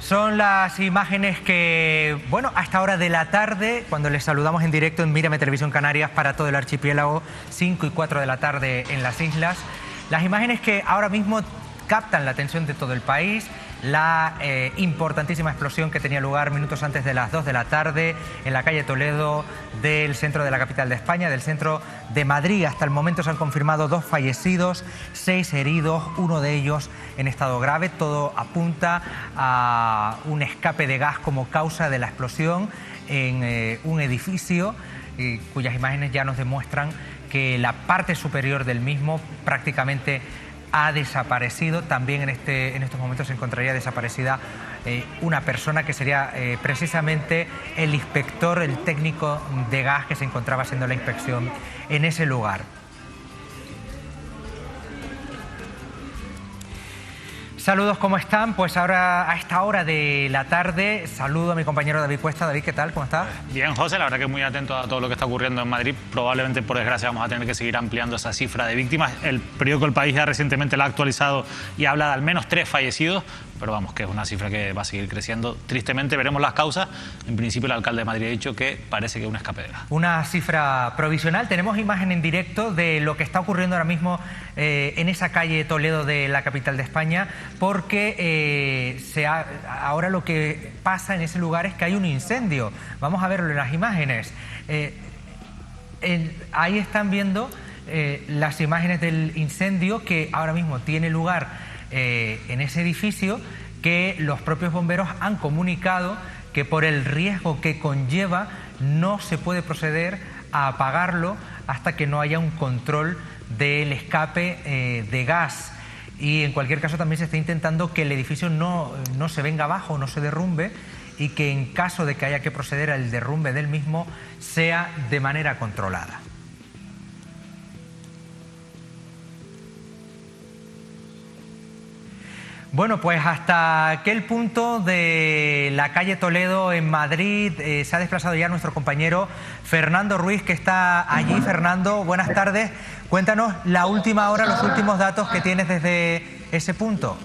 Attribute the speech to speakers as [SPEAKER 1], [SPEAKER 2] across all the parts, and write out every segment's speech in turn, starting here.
[SPEAKER 1] Son las imágenes que, bueno, a esta hora de la tarde, cuando les saludamos en directo en Mírame Televisión Canarias para todo el archipiélago, 5 y 4 de la tarde en las islas, las imágenes que ahora mismo captan la atención de todo el país, la importantísima explosión que tenía lugar minutos antes de las 2 de la tarde en la calle Toledo del centro de la capital de España, del centro de Madrid. Hasta el momento se han confirmado 2 fallecidos, 6 heridos, uno de ellos en estado grave. Todo apunta a un escape de gas como causa de la explosión en un edificio cuyas imágenes ya nos demuestran que la parte superior del mismo prácticamente ha desaparecido. También en estos momentos se encontraría desaparecida una persona que sería precisamente el inspector, el técnico de gas que se encontraba haciendo la inspección en ese lugar. Saludos, ¿cómo están? Pues ahora a esta hora de la tarde saludo a mi compañero David Cuesta. David, ¿qué tal? ¿Cómo estás?
[SPEAKER 2] Bien, José, la verdad que muy atento a todo lo que está ocurriendo en Madrid. Probablemente, por desgracia, vamos a tener que seguir ampliando esa cifra de víctimas. El periódico El País ya recientemente la ha actualizado y habla de al menos 3 fallecidos, pero vamos, que es una cifra que va a seguir creciendo. Tristemente veremos las causas. En principio el alcalde de Madrid ha dicho que parece que es un escape de gas. Una cifra provisional. Tenemos imagen en directo de lo que está ocurriendo ahora mismo en esa calle Toledo de la capital de España, porque ahora lo que pasa en ese lugar es que hay un incendio. Vamos a verlo en las imágenes. Ahí están viendo las imágenes del incendio que ahora mismo tiene lugar en ese edificio, que los propios bomberos han comunicado que por el riesgo que conlleva no se puede proceder a apagarlo hasta que no haya un control del escape de gas. Y en cualquier caso también se está intentando que el edificio no se venga abajo, no se derrumbe, y que en caso de que haya que proceder al derrumbe del mismo sea de manera controlada. Bueno, pues hasta aquel punto de la calle Toledo en Madrid se ha desplazado ya nuestro compañero Fernando Ruiz, que está allí. Fernando, buenas tardes. Cuéntanos la última hora, los últimos datos que tienes desde ese punto.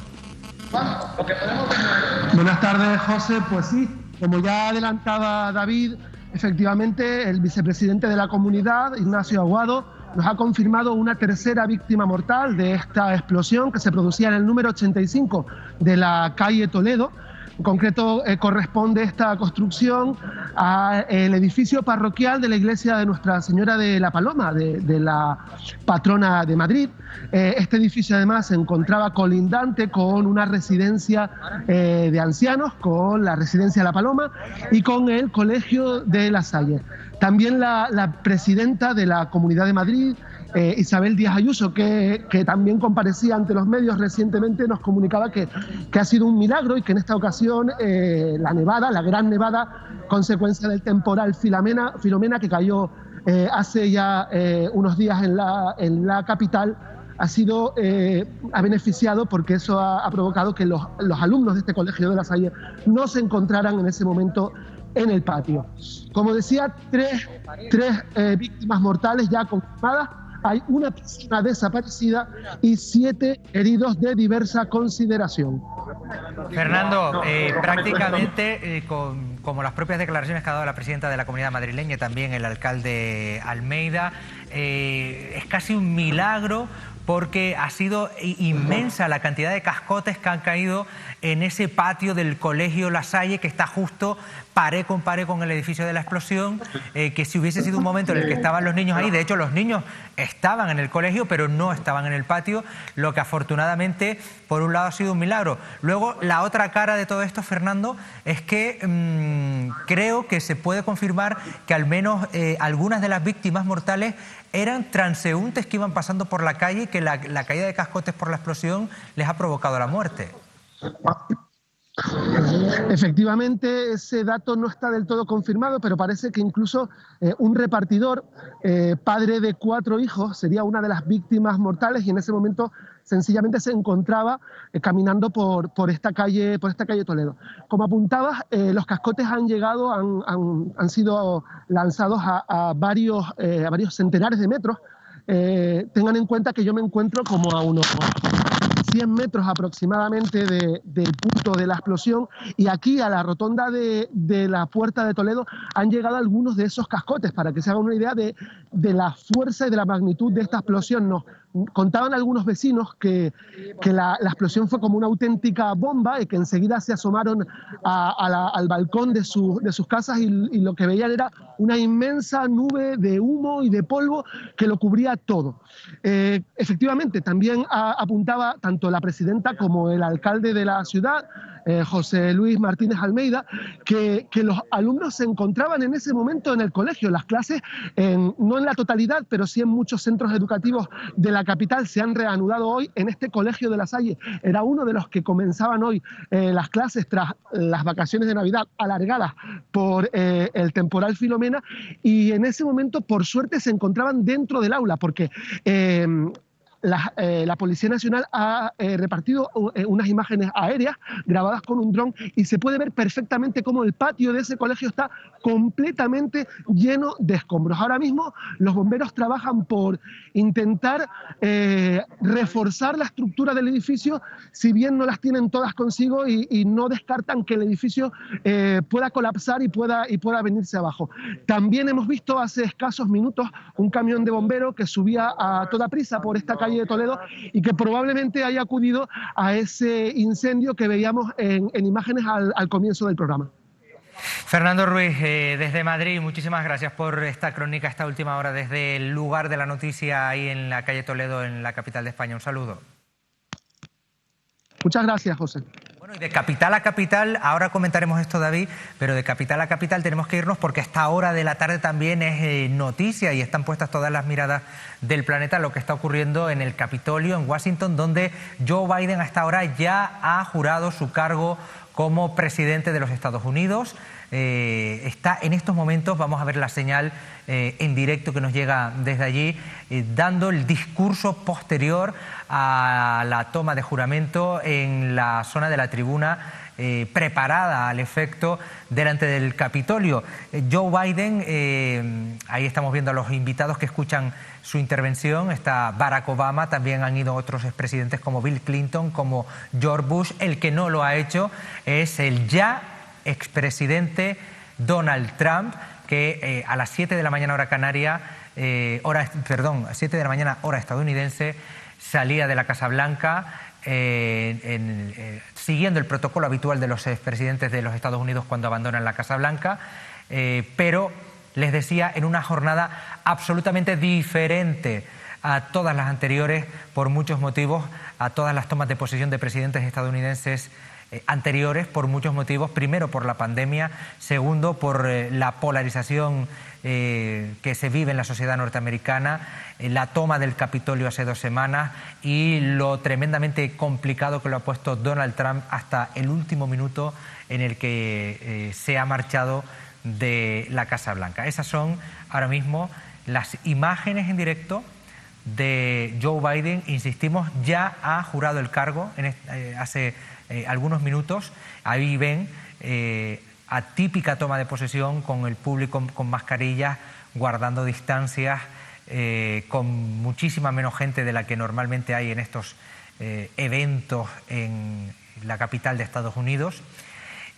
[SPEAKER 3] Buenas tardes, José. Pues sí, como ya adelantaba David, efectivamente el vicepresidente de la comunidad, Ignacio Aguado, nos ha confirmado una tercera víctima mortal de esta explosión que se producía en el número 85 de la calle Toledo. En concreto, corresponde esta construcción al edificio parroquial de la iglesia de Nuestra Señora de la Paloma, de la patrona de Madrid. Este edificio además se encontraba colindante con una residencia de ancianos, con la residencia La Paloma y con el Colegio de La Salle. También la presidenta de la Comunidad de Madrid, Isabel Díaz Ayuso, que también comparecía ante los medios recientemente, nos comunicaba que ha sido un milagro y que en esta ocasión la gran nevada, consecuencia del temporal Filomena que cayó hace ya unos días en la capital, ha beneficiado, porque eso ha provocado que los alumnos de este Colegio de La Salle no se encontraran en ese momento en el patio. Como decía, tres víctimas mortales ya confirmadas. Hay una persona desaparecida y 7 heridos de diversa consideración.
[SPEAKER 1] Fernando, prácticamente, como las propias declaraciones que ha dado la presidenta de la Comunidad madrileña y también el alcalde Almeida, es casi un milagro, porque ha sido inmensa la cantidad de cascotes que han caído en ese patio del Colegio La Salle, que está justo paré con el edificio de la explosión, que si hubiese sido un momento en el que estaban los niños ahí, de hecho los niños estaban en el colegio pero no estaban en el patio, lo que afortunadamente por un lado ha sido un milagro. Luego, la otra cara de todo esto, Fernando, es que creo que se puede confirmar que al menos algunas de las víctimas mortales eran transeúntes que iban pasando por la calle y que la caída de cascotes por la explosión les ha provocado la muerte.
[SPEAKER 3] Efectivamente, ese dato no está del todo confirmado, pero parece que incluso un repartidor, padre de 4 hijos, sería una de las víctimas mortales, y en ese momento sencillamente se encontraba caminando por esta calle Toledo. Como apuntabas, los cascotes han sido lanzados a varios centenares de metros. Tengan en cuenta que yo me encuentro como a unos 100 metros aproximadamente del punto de la explosión, y aquí a la rotonda de la Puerta de Toledo han llegado algunos de esos cascotes, para que se hagan una idea de la fuerza y de la magnitud de esta explosión. Nos contaban algunos vecinos que la explosión fue como una auténtica bomba y que enseguida se asomaron al balcón de sus casas y lo que veían era una inmensa nube de humo y de polvo que lo cubría todo. Efectivamente, también apuntaba tanto la presidenta como el alcalde de la ciudad, José Luis Martínez Almeida, que los alumnos se encontraban en ese momento en el colegio. Las clases, no en la totalidad, pero sí en muchos centros educativos de la capital, se han reanudado hoy. En este colegio de La Salle era uno de los que comenzaban hoy las clases tras las vacaciones de Navidad alargadas por el temporal Filomena, y en ese momento, por suerte, se encontraban dentro del aula, porque la Policía Nacional ha repartido unas imágenes aéreas grabadas con un dron, y se puede ver perfectamente cómo el patio de ese colegio está completamente lleno de escombros. Ahora mismo los bomberos trabajan por intentar reforzar la estructura del edificio, si bien no las tienen todas consigo, y no descartan que el edificio pueda colapsar y pueda venirse abajo. También hemos visto hace escasos minutos un camión de bomberos que subía a toda prisa por esta calle de Toledo y que probablemente haya acudido a ese incendio que veíamos en imágenes al comienzo del programa.
[SPEAKER 1] Fernando Ruiz, desde Madrid, muchísimas gracias por esta crónica, esta última hora desde el lugar de la noticia ahí en la calle Toledo, en la capital de España. Un saludo.
[SPEAKER 3] Muchas gracias, José.
[SPEAKER 1] Bueno, y de capital a capital, ahora comentaremos esto, David, pero de capital a capital tenemos que irnos porque a esta hora de la tarde también es noticia y están puestas todas las miradas del planeta lo que está ocurriendo en el Capitolio, en Washington, donde Joe Biden a esta hora ya ha jurado su cargo como presidente de los Estados Unidos. Está en estos momentos, vamos a ver la señal en directo que nos llega desde allí, dando el discurso posterior a la toma de juramento en la zona de la tribuna preparada al efecto delante del Capitolio. Joe Biden, ahí estamos viendo a los invitados que escuchan su intervención, está Barack Obama, también han ido otros expresidentes como Bill Clinton, como George Bush. El que no lo ha hecho es el ya expresidente Donald Trump, que a las 7 de la mañana hora canaria, 7 de la mañana hora estadounidense, salía de la Casa Blanca siguiendo el protocolo habitual de los expresidentes de los Estados Unidos cuando abandonan la Casa Blanca, pero les decía, en una jornada absolutamente diferente a todas las anteriores por muchos motivos, a todas las tomas de posesión de presidentes estadounidenses anteriores por muchos motivos. Primero, por la pandemia. Segundo, por la polarización que se vive en la sociedad norteamericana, la toma del Capitolio hace 2 semanas y lo tremendamente complicado que lo ha puesto Donald Trump hasta el último minuto en el que se ha marchado de la Casa Blanca. Esas son ahora mismo las imágenes en directo de Joe Biden. Insistimos, ya ha jurado el cargo hace algunos minutos. Ahí ven atípica toma de posesión con el público con mascarillas, guardando distancias, con muchísima menos gente de la que normalmente hay en estos eventos en la capital de Estados Unidos.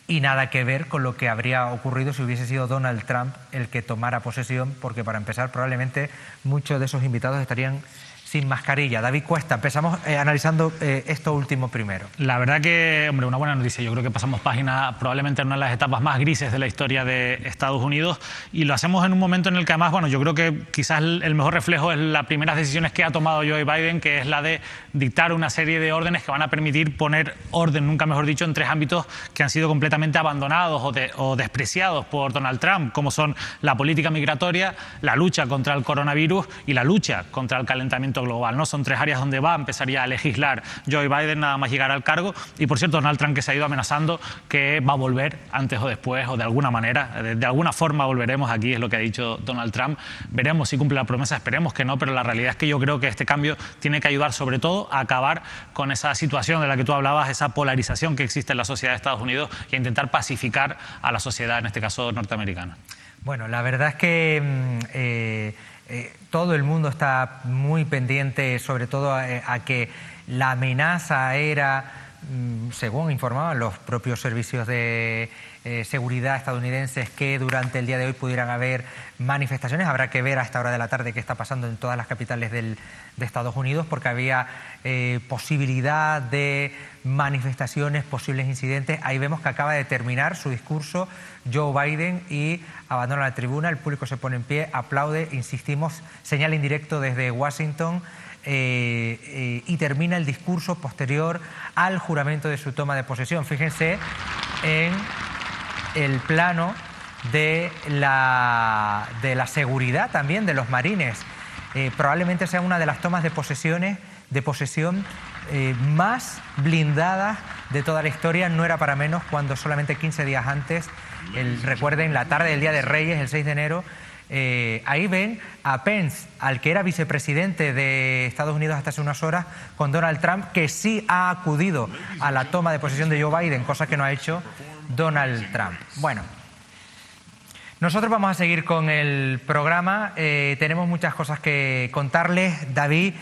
[SPEAKER 1] Y nada que ver con lo que habría ocurrido si hubiese sido Donald Trump el que tomara posesión, porque para empezar probablemente muchos de esos invitados estarían sin mascarilla. David Cuesta, empezamos analizando esto último primero.
[SPEAKER 2] La verdad que, hombre, una buena noticia. Yo creo que pasamos página probablemente en una de las etapas más grises de la historia de Estados Unidos, y lo hacemos en un momento en el que además, bueno, yo creo que quizás el mejor reflejo es las primeras decisiones que ha tomado Joe Biden, que es la de dictar una serie de órdenes que van a permitir poner orden, nunca mejor dicho, en 3 ámbitos que han sido completamente abandonados o despreciados por Donald Trump, como son la política migratoria, la lucha contra el coronavirus y la lucha contra el calentamiento global, ¿no? Son 3 áreas donde va a empezar ya a legislar Joe Biden nada más llegar al cargo. Y por cierto, Donald Trump, que se ha ido amenazando que va a volver antes o después, o de alguna manera, de alguna forma volveremos. Aquí es lo que ha dicho Donald Trump. Veremos si cumple la promesa, esperemos que no, pero la realidad es que yo creo que este cambio tiene que ayudar sobre todo a acabar con esa situación de la que tú hablabas, esa polarización que existe en la sociedad de Estados Unidos, y a intentar pacificar a la sociedad, en este caso norteamericana.
[SPEAKER 1] Bueno, la verdad es que todo el mundo está muy pendiente, sobre todo a que La amenaza era, según informaban los propios servicios de seguridad estadounidenses, que durante el día de hoy pudieran haber manifestaciones. Habrá que ver a esta hora de la tarde qué está pasando en todas las capitales de Estados Unidos, porque había posibilidad de manifestaciones, posibles incidentes. Ahí vemos que acaba de terminar su discurso Joe Biden y abandona la tribuna. El público se pone en pie, aplaude, insistimos, señal en directo desde Washington. Y termina el discurso posterior al juramento de su toma de posesión. Fíjense en el plano de la seguridad también de los marines. Probablemente sea una de las tomas de posesión más blindadas de toda la historia. No era para menos cuando solamente 15 días antes, recuerden, la tarde del Día de Reyes, el 6 de enero, ahí ven a Pence, al que era vicepresidente de Estados Unidos hasta hace unas horas, con Donald Trump, que sí ha acudido a la toma de posesión de Joe Biden, cosa que no ha hecho Donald Trump. Bueno, nosotros vamos a seguir con el programa. Tenemos muchas cosas que contarles, David.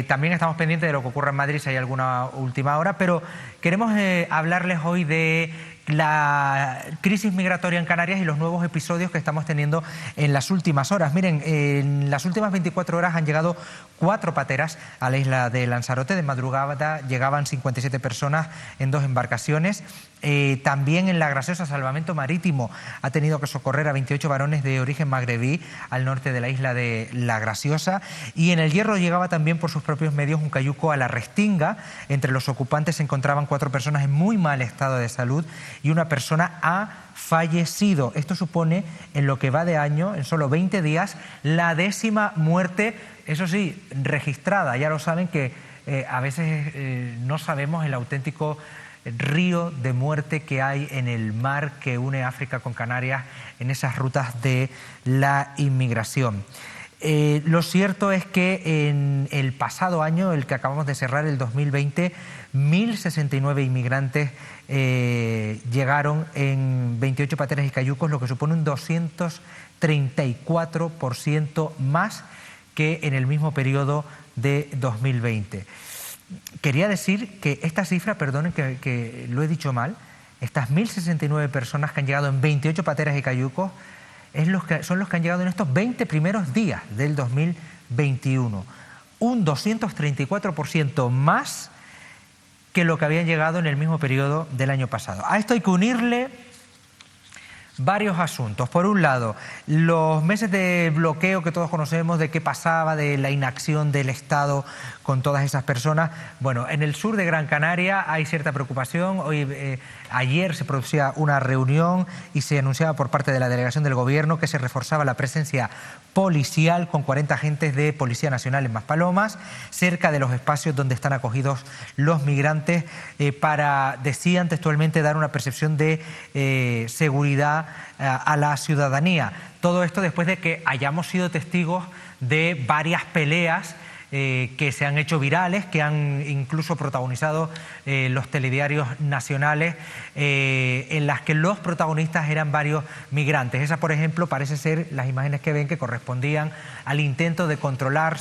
[SPEAKER 1] También estamos pendientes de lo que ocurra en Madrid, si hay alguna última hora, pero queremos hablarles hoy de la crisis migratoria en Canarias y los nuevos episodios que estamos teniendo en las últimas horas. Miren, en las últimas 24 horas han llegado 4 pateras a la isla de Lanzarote. De madrugada llegaban 57 personas en 2 embarcaciones. También en La Graciosa, Salvamento Marítimo ha tenido que socorrer a 28 varones de origen magrebí al norte de la isla de La Graciosa. Y en El Hierro llegaba también por sus propios medios un cayuco a La Restinga. Entre los ocupantes se encontraban 4 personas en muy mal estado de salud y una persona ha fallecido. Esto supone, en lo que va de año, en solo 20 días, la 10ª muerte, eso sí, registrada. Ya lo saben que a veces no sabemos el auténtico río de muerte que hay en el mar que une África con Canarias en esas rutas de la inmigración. Lo cierto es que en el pasado año, el que acabamos de cerrar, el 2020, 1.069 inmigrantes llegaron en 28 pateras y cayucos, lo que supone un 234% más que en el mismo periodo de 2020. Quería decir que esta cifra, perdonen que lo he dicho mal, estas 1.069 personas que han llegado en 28 pateras y cayucos son los que han llegado en estos 20 primeros días del 2021. Un 234% más que lo que habían llegado en el mismo periodo del año pasado. A esto hay que unirle varios asuntos. Por un lado, los meses de bloqueo que todos conocemos, de qué pasaba, de la inacción del Estado con todas esas personas. Bueno, en el sur de Gran Canaria hay cierta preocupación. Ayer se producía una reunión y se anunciaba por parte de la delegación del Gobierno que se reforzaba la presencia policial con 40 agentes de Policía Nacional en Maspalomas, cerca de los espacios donde están acogidos los migrantes, para, decían textualmente, dar una percepción de seguridad a la ciudadanía. Todo esto después de que hayamos sido testigos de varias peleas que se han hecho virales, que han incluso protagonizado los telediarios nacionales, en las que los protagonistas eran varios migrantes. Esa, por ejemplo, parece ser, las imágenes que ven, que correspondían al intento de controlar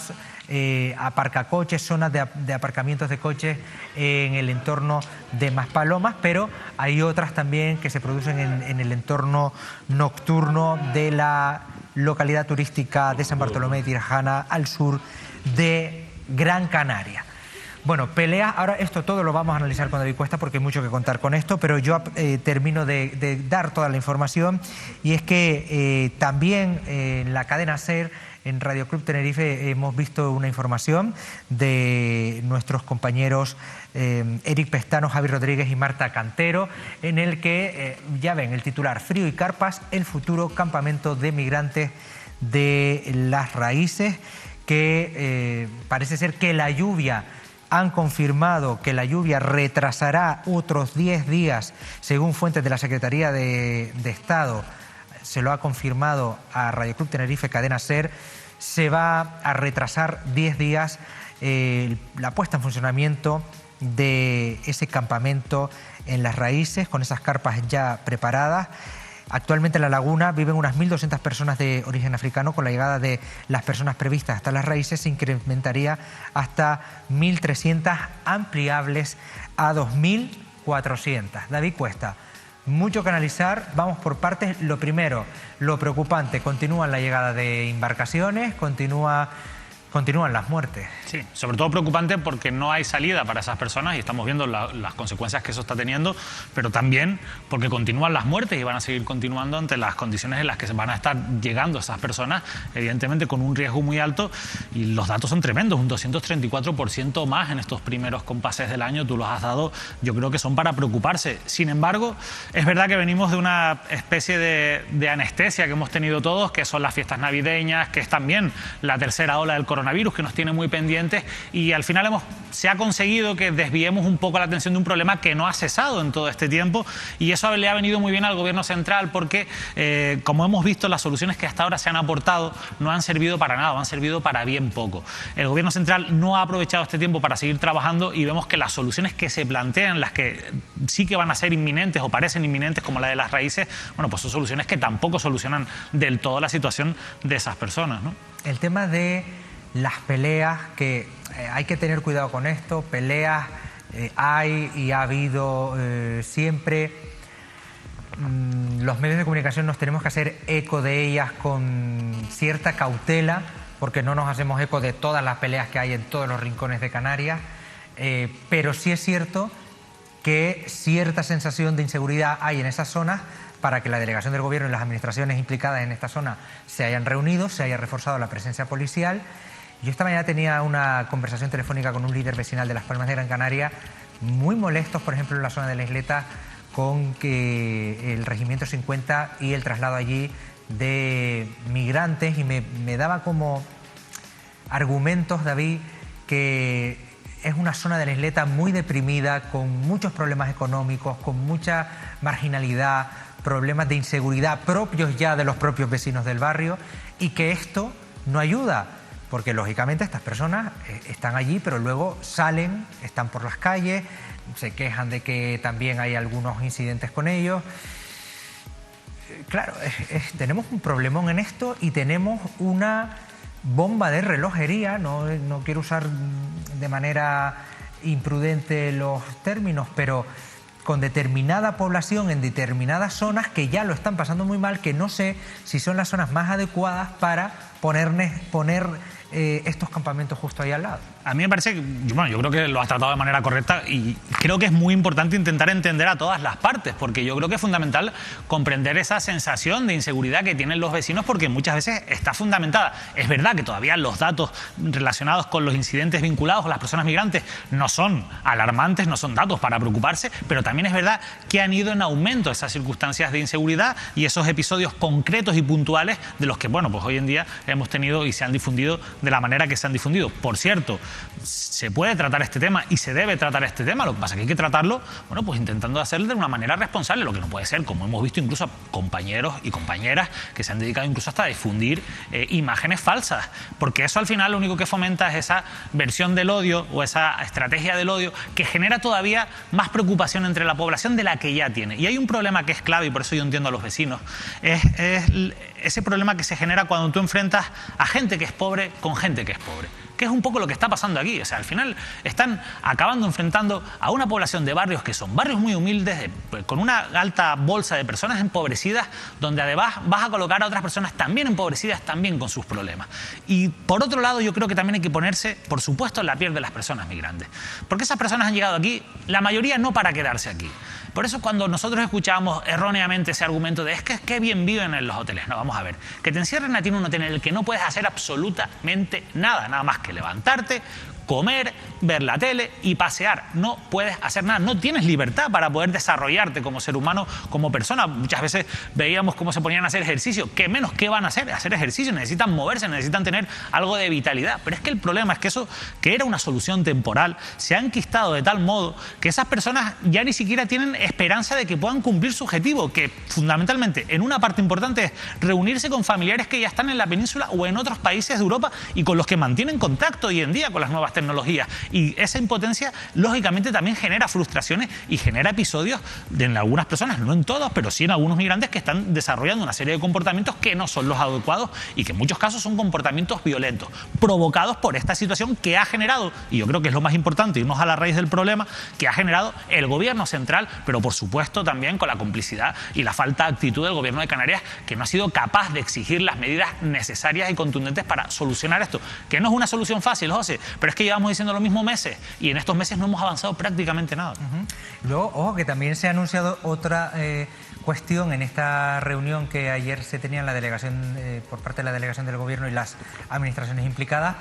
[SPEAKER 1] aparcacoches, zonas de aparcamientos de coches en el entorno de Maspalomas, pero hay otras también que se producen en el entorno nocturno de la localidad turística de San Bartolomé de Tirajana, al sur de Gran Canaria. Bueno, peleas, ahora esto todo lo vamos a analizar con David Cuesta porque hay mucho que contar con esto, pero yo termino de dar toda la información, y es que también en la cadena SER, en Radio Club Tenerife, hemos visto una información de nuestros compañeros Eric Pestano, Javi Rodríguez y Marta Cantero, en el que, ya ven, el titular: Frío y carpas, el futuro campamento de migrantes de Las Raíces, que parece ser que la lluvia, han confirmado que la lluvia retrasará otros 10 días, según fuentes de la Secretaría de Estado. Se lo ha confirmado a Radio Club Tenerife, cadena SER. Se va a retrasar 10 días la puesta en funcionamiento de ese campamento en Las Raíces, con esas carpas ya preparadas. Actualmente en La Laguna viven unas 1.200 personas de origen africano. Con la llegada de las personas previstas hasta Las Raíces se incrementaría hasta 1.300, ampliables a 2.400. David Cuesta, mucho que analizar, vamos por partes. Lo primero, lo preocupante, continúa la llegada de embarcaciones, continúan las muertes.
[SPEAKER 2] Sí, sobre todo preocupante porque no hay salida para esas personas y estamos viendo las consecuencias que eso está teniendo, pero también porque continúan las muertes y van a seguir continuando ante las condiciones en las que van a estar llegando esas personas, evidentemente con un riesgo muy alto, y los datos son tremendos, un 234% más en estos primeros compases del año, tú los has dado, yo creo que son para preocuparse. Sin embargo, es verdad que venimos de una especie de anestesia que hemos tenido todos, que son las fiestas navideñas, que es también la tercera ola del coronavirus, que nos tiene muy pendientes, y al final se ha conseguido que desviemos un poco la atención de un problema que no ha cesado en todo este tiempo, y eso le ha venido muy bien al gobierno central porque, como hemos visto, las soluciones que hasta ahora se han aportado no han servido para nada, han servido para bien poco. El gobierno central no ha aprovechado este tiempo para seguir trabajando y vemos que las soluciones que se plantean, las que sí que van a ser inminentes o parecen inminentes, como la de Las Raíces, bueno, pues son soluciones que tampoco solucionan del todo la situación de esas personas, ¿no?
[SPEAKER 1] El tema de las peleas, que hay que tener cuidado con esto, peleas hay y ha habido siempre. Los medios de comunicación nos tenemos que hacer eco de ellas con cierta cautela, porque no nos hacemos eco de todas las peleas que hay en todos los rincones de Canarias, pero sí es cierto que cierta sensación de inseguridad hay en esas zonas para que la delegación del gobierno y las administraciones implicadas en esta zona se hayan reunido, se haya reforzado la presencia policial. Yo esta mañana tenía una conversación telefónica con un líder vecinal de Las Palmas de Gran Canaria, muy molestos, por ejemplo, en la zona de la Isleta, con que el Regimiento 50 y el traslado allí de migrantes, y me daba como argumentos, David, que es una zona de la Isleta muy deprimida, con muchos problemas económicos, con mucha marginalidad, problemas de inseguridad propios ya de los propios vecinos del barrio, y que esto no ayuda. Porque, lógicamente, estas personas están allí, pero luego salen, están por las calles, se quejan de que también hay algunos incidentes con ellos. Claro, tenemos un problemón en esto y tenemos una bomba de relojería, no quiero usar de manera imprudente los términos, pero con determinada población en determinadas zonas que ya lo están pasando muy mal, que no sé si son las zonas más adecuadas para poner estos campamentos justo ahí al lado.
[SPEAKER 2] A mí me parece que, bueno, yo creo que lo has tratado de manera correcta, y creo que es muy importante intentar entender a todas las partes, porque yo creo que es fundamental comprender esa sensación de inseguridad que tienen los vecinos, porque muchas veces está fundamentada. Es verdad que todavía los datos relacionados con los incidentes vinculados con las personas migrantes no son alarmantes, no son datos para preocuparse, pero también es verdad que han ido en aumento esas circunstancias de inseguridad y esos episodios concretos y puntuales de los que, bueno, pues hoy en día hemos tenido y se han difundido de la manera que se han difundido. Por cierto, se puede tratar este tema y se debe tratar este tema, lo que pasa es que hay que tratarlo, bueno, pues intentando hacerlo de una manera responsable, lo que no puede ser, como hemos visto incluso a compañeros y compañeras que se han dedicado incluso hasta a difundir imágenes falsas, porque eso al final lo único que fomenta es esa versión del odio o esa estrategia del odio que genera todavía más preocupación entre la población de la que ya tiene. Y hay un problema que es clave, y por eso yo entiendo a los vecinos, es ese problema que se genera cuando tú enfrentas a gente que es pobre con gente que es pobre, que es un poco lo que está pasando aquí. O sea, al final están acabando enfrentando a una población de barrios que son barrios muy humildes, con una alta bolsa de personas empobrecidas, donde además vas a colocar a otras personas también empobrecidas, también con sus problemas. Y por otro lado, yo creo que también hay que ponerse, por supuesto, en la piel de las personas migrantes, porque esas personas han llegado aquí, la mayoría no para quedarse aquí. Por eso cuando nosotros escuchamos erróneamente ese argumento de es que qué bien viven en los hoteles, no, vamos a ver, que te encierren a ti en un hotel en el que no puedes hacer absolutamente nada más que levantarte, comer, ver la tele y pasear. No puedes hacer nada, no tienes libertad para poder desarrollarte como ser humano, como persona. Muchas veces veíamos cómo se ponían a hacer ejercicio. ¿Qué menos? ¿Qué van a hacer? Hacer ejercicio, necesitan moverse, necesitan tener algo de vitalidad. Pero es que el problema es que eso, que era una solución temporal, se ha enquistado de tal modo que esas personas ya ni siquiera tienen esperanza de que puedan cumplir su objetivo, que fundamentalmente en una parte importante es reunirse con familiares que ya están en la península o en otros países de Europa y con los que mantienen contacto hoy en día con las nuevas nuevas tecnologías. Y esa impotencia, lógicamente, también genera frustraciones y genera episodios en algunas personas, no en todos, pero sí en algunos migrantes que están desarrollando una serie de comportamientos que no son los adecuados y que en muchos casos son comportamientos violentos, provocados por esta situación que ha generado, y yo creo que es lo más importante, irnos a la raíz del problema, que ha generado el gobierno central, pero por supuesto también con la complicidad y la falta de actitud del gobierno de Canarias, que no ha sido capaz de exigir las medidas necesarias y contundentes para solucionar esto, que no es una solución fácil, José, pero es que llevamos diciendo lo mismo meses y en estos meses no hemos avanzado prácticamente nada.
[SPEAKER 1] Luego, ojo, que también se ha anunciado otra cuestión en esta reunión que ayer se tenía en la delegación, por parte de la delegación del gobierno y las administraciones implicadas,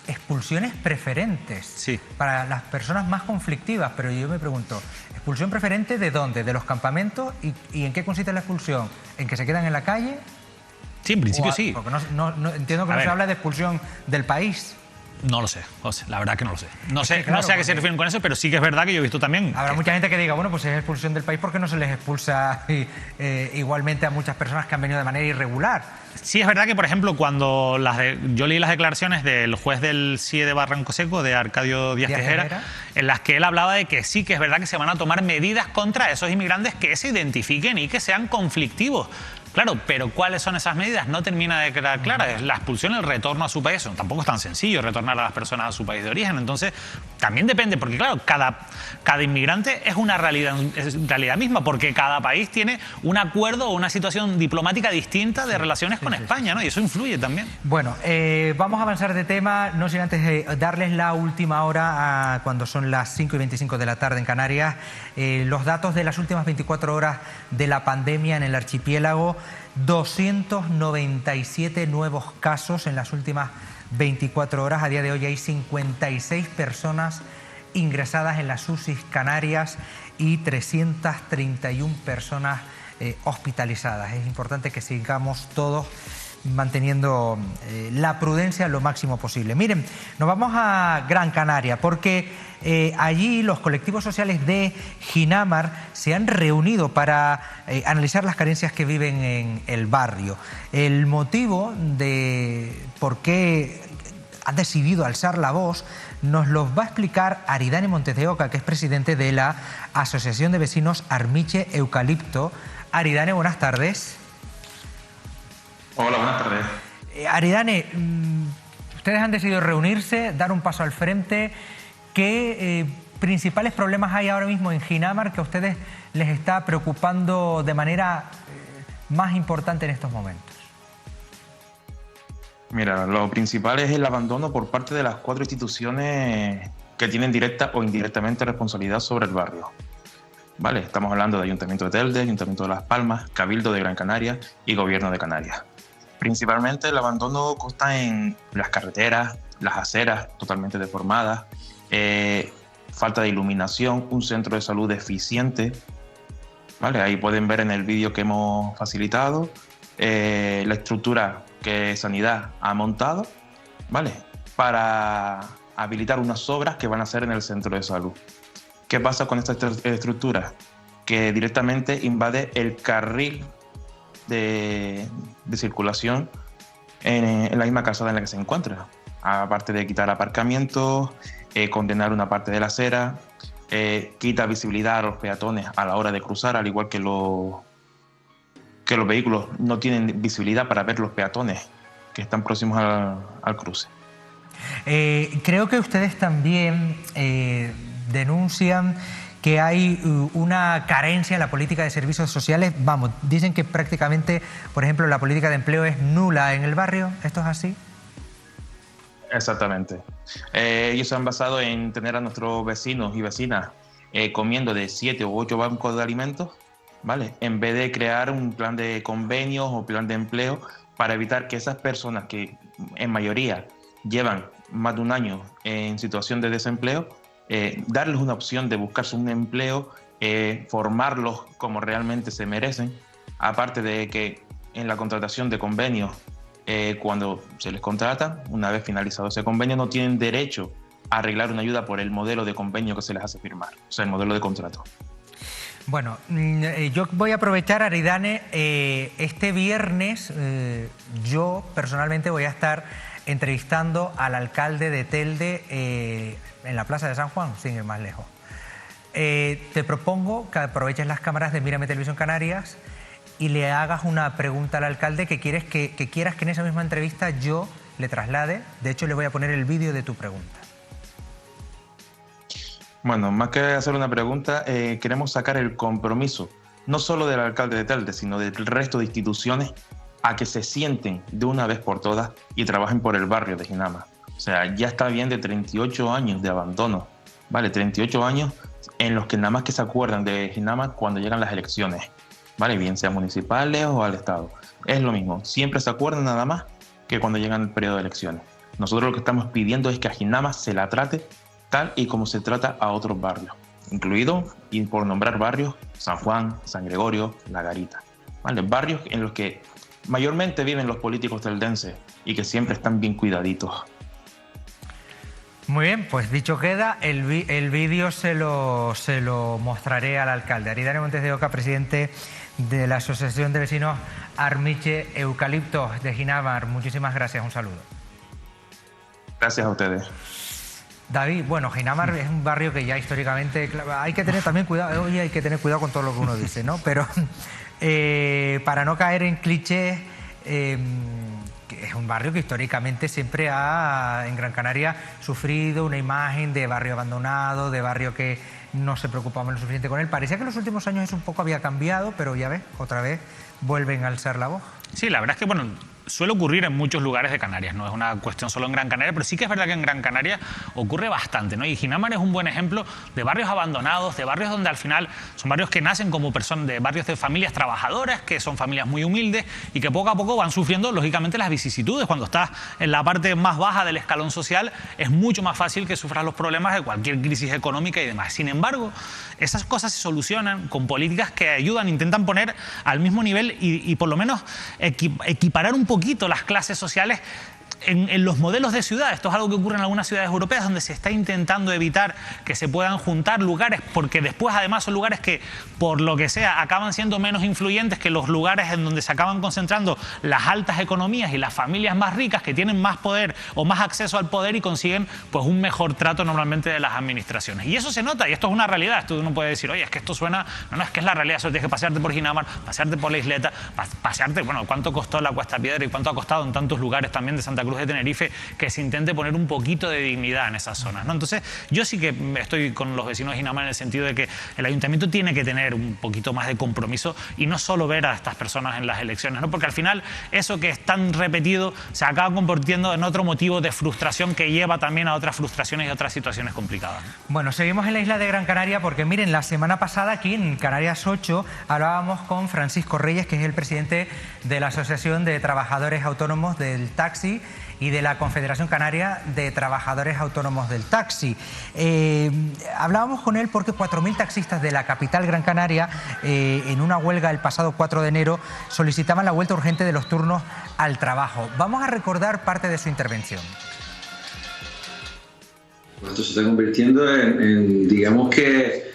[SPEAKER 1] expulsiones preferentes para las personas más conflictivas. Pero yo me pregunto, ¿expulsión preferente de dónde? ¿De los campamentos? ¿Y en qué consiste la expulsión? ¿En que se quedan en la calle?
[SPEAKER 2] Sí, en principio sí.
[SPEAKER 1] Porque entiendo que no se habla de expulsión del país.
[SPEAKER 2] No lo sé, José, la verdad que no lo sé. No sé a qué se refieren con eso, pero sí que es verdad que yo he visto también...
[SPEAKER 1] Habrá mucha gente que diga, bueno, pues es expulsión del país porque no se les expulsa igualmente a muchas personas que han venido de manera irregular.
[SPEAKER 2] Sí, es verdad que, por ejemplo, cuando yo leí las declaraciones del juez del CIE de Barranco Seco, de Arcadio Díaz Tejera, en las que él hablaba de que sí que es verdad que se van a tomar medidas contra esos inmigrantes que se identifiquen y que sean conflictivos. Claro, pero ¿cuáles son esas medidas? No termina de quedar clara. Es la expulsión, el retorno a su país. Tampoco es tan sencillo retornar a las personas a su país de origen. Entonces, también depende, porque claro, cada inmigrante es una realidad misma, porque cada país tiene un acuerdo o una situación diplomática distinta de relaciones con España, ¿no? Y eso influye también.
[SPEAKER 1] Bueno, vamos a avanzar de tema, no sin antes darles la última hora, cuando son las 5:25 de la tarde en Canarias, los datos de las últimas 24 horas de la pandemia en el archipiélago. 297 nuevos casos en las últimas 24 horas. A día de hoy hay 56 personas ingresadas en las UCI Canarias y 331 personas hospitalizadas. Es importante que sigamos todos manteniendo la prudencia lo máximo posible. Miren, nos vamos a Gran Canaria porque allí los colectivos sociales de Ginamar se han reunido para analizar las carencias que viven en el barrio. El motivo de por qué han decidido alzar la voz nos lo va a explicar Aridane Montes de Oca, que es presidente de la Asociación de Vecinos Armiche Eucalipto. Aridane, buenas tardes.
[SPEAKER 4] Hola, buenas tardes.
[SPEAKER 1] Aridane, ustedes han decidido reunirse, dar un paso al frente. ¿Qué principales problemas hay ahora mismo en Ginamar que a ustedes les está preocupando de manera más importante en estos momentos?
[SPEAKER 4] Mira, lo principal es el abandono por parte de las 4 instituciones que tienen directa o indirectamente responsabilidad sobre el barrio. Vale, estamos hablando de Ayuntamiento de Telde, Ayuntamiento de Las Palmas, Cabildo de Gran Canaria y Gobierno de Canarias. Principalmente el abandono consta en las carreteras, las aceras totalmente deformadas, falta de iluminación, un centro de salud deficiente. ¿Vale? Ahí pueden ver en el vídeo que hemos facilitado la estructura que Sanidad ha montado, ¿vale? Para habilitar unas obras que van a hacer en el centro de salud. ¿Qué pasa con esta estructura? Que directamente invade el carril de circulación en la misma calzada en la que se encuentra. Aparte de quitar aparcamientos, condenar una parte de la acera, quita visibilidad a los peatones a la hora de cruzar, al igual que los vehículos no tienen visibilidad para ver los peatones que están próximos al cruce.
[SPEAKER 1] Creo que ustedes también denuncian que hay una carencia en la política de servicios sociales. Vamos, dicen que prácticamente, por ejemplo, la política de empleo es nula en el barrio. ¿Esto es así?
[SPEAKER 4] Exactamente. Ellos se han basado en tener a nuestros vecinos y vecinas comiendo de 7 u 8 bancos de alimentos, ¿vale? En vez de crear un plan de convenios o plan de empleo para evitar que esas personas que en mayoría llevan más de un año en situación de desempleo, darles una opción de buscarse un empleo, formarlos como realmente se merecen, aparte de que en la contratación de convenios, cuando se les contrata, una vez finalizado ese convenio, no tienen derecho a arreglar una ayuda por el modelo de convenio que se les hace firmar, o sea, el modelo de contrato.
[SPEAKER 1] Bueno, yo voy a aprovechar, Aridane, este viernes yo personalmente voy a estar entrevistando al alcalde de Telde en la Plaza de San Juan, sin ir más lejos. Te propongo que aproveches las cámaras de Mírame Televisión Canarias y le hagas una pregunta al alcalde que quieras que en esa misma entrevista yo le traslade. De hecho, le voy a poner el vídeo de tu pregunta.
[SPEAKER 4] Bueno, más que hacer una pregunta, queremos sacar el compromiso, no solo del alcalde de Telde, sino del resto de instituciones, a que se sienten de una vez por todas y trabajen por el barrio de Ginama. O sea, ya está bien de 38 años de abandono, ¿vale? 38 años en los que nada más que se acuerdan de Ginama cuando llegan las elecciones, ¿vale? Bien sean municipales o al Estado. Es lo mismo, siempre se acuerdan nada más que cuando llegan el periodo de elecciones. Nosotros lo que estamos pidiendo es que a Ginama se la trate tal y como se trata a otros barrios, incluido, y por nombrar barrios, San Juan, San Gregorio, La Garita, ¿vale? Barrios en los que mayormente viven los políticos teldenses y que siempre están bien cuidaditos.
[SPEAKER 1] Muy bien, pues dicho queda, el vídeo se lo mostraré al alcalde. Aridane Montes de Oca, presidente de la Asociación de Vecinos Armiche Eucaliptos de Ginamar. Muchísimas gracias, un saludo.
[SPEAKER 4] Gracias a ustedes.
[SPEAKER 1] David, bueno, Ginamar es un barrio que ya históricamente hay que tener también cuidado, oye, hay que tener cuidado con todo lo que uno dice, ¿no? Pero para no caer en clichés, es un barrio que históricamente siempre ha, en Gran Canaria, sufrido una imagen de barrio abandonado, de barrio que no se preocupaba lo suficiente con él. Parecía que en los últimos años eso un poco había cambiado, pero ya ves, otra vez vuelven a alzar la voz.
[SPEAKER 2] Sí, la verdad es que, bueno, suele ocurrir en muchos lugares de Canarias, no es una cuestión solo en Gran Canaria, pero sí que es verdad que en Gran Canaria ocurre bastante, ¿no? Y Ginamar es un buen ejemplo de barrios abandonados, de barrios donde al final son barrios que nacen como personas, de barrios de familias trabajadoras, que son familias muy humildes y que poco a poco van sufriendo, lógicamente, las vicisitudes. Cuando estás en la parte más baja del escalón social, es mucho más fácil que sufras los problemas de cualquier crisis económica y demás. Sin embargo, esas cosas se solucionan con políticas que ayudan, intentan poner al mismo nivel y por lo menos equiparar un poquito las clases sociales en los modelos de ciudad. Esto es algo que ocurre en algunas ciudades europeas donde se está intentando evitar que se puedan juntar lugares, porque después además son lugares que, por lo que sea, acaban siendo menos influyentes que los lugares en donde se acaban concentrando las altas economías y las familias más ricas que tienen más poder o más acceso al poder y consiguen pues un mejor trato normalmente de las administraciones. Y eso se nota, y esto es una realidad. Esto uno puede decir, oye, es que esto suena... No, es que es la realidad. Eso tienes que pasearte por Ginamar, pasearte por la isleta, pasearte, bueno, cuánto costó la Cuesta Piedra y cuánto ha costado en tantos lugares también de Santa Cruz de Tenerife, que se intente poner un poquito de dignidad en esas zonas, ¿no? Entonces, yo sí que estoy con los vecinos de Ginamar en el sentido de que el ayuntamiento tiene que tener un poquito más de compromiso y no solo ver a estas personas en las elecciones, ¿no? Porque al final eso que es tan repetido se acaba convirtiendo en otro motivo de frustración que lleva también a otras frustraciones y otras situaciones complicadas, ¿no?
[SPEAKER 1] Bueno, seguimos en la isla de Gran Canaria porque, miren, la semana pasada aquí en Canarias 8 hablábamos con Francisco Reyes, que es el presidente de la Asociación de Trabajadores Autónomos del Taxi y de la Confederación Canaria de Trabajadores Autónomos del Taxi. Hablábamos con él porque 4.000 taxistas de la capital Gran Canaria, en una huelga el pasado 4 de enero, solicitaban la vuelta urgente de los turnos al trabajo. Vamos a recordar parte de su intervención.
[SPEAKER 5] Esto se está convirtiendo en digamos que,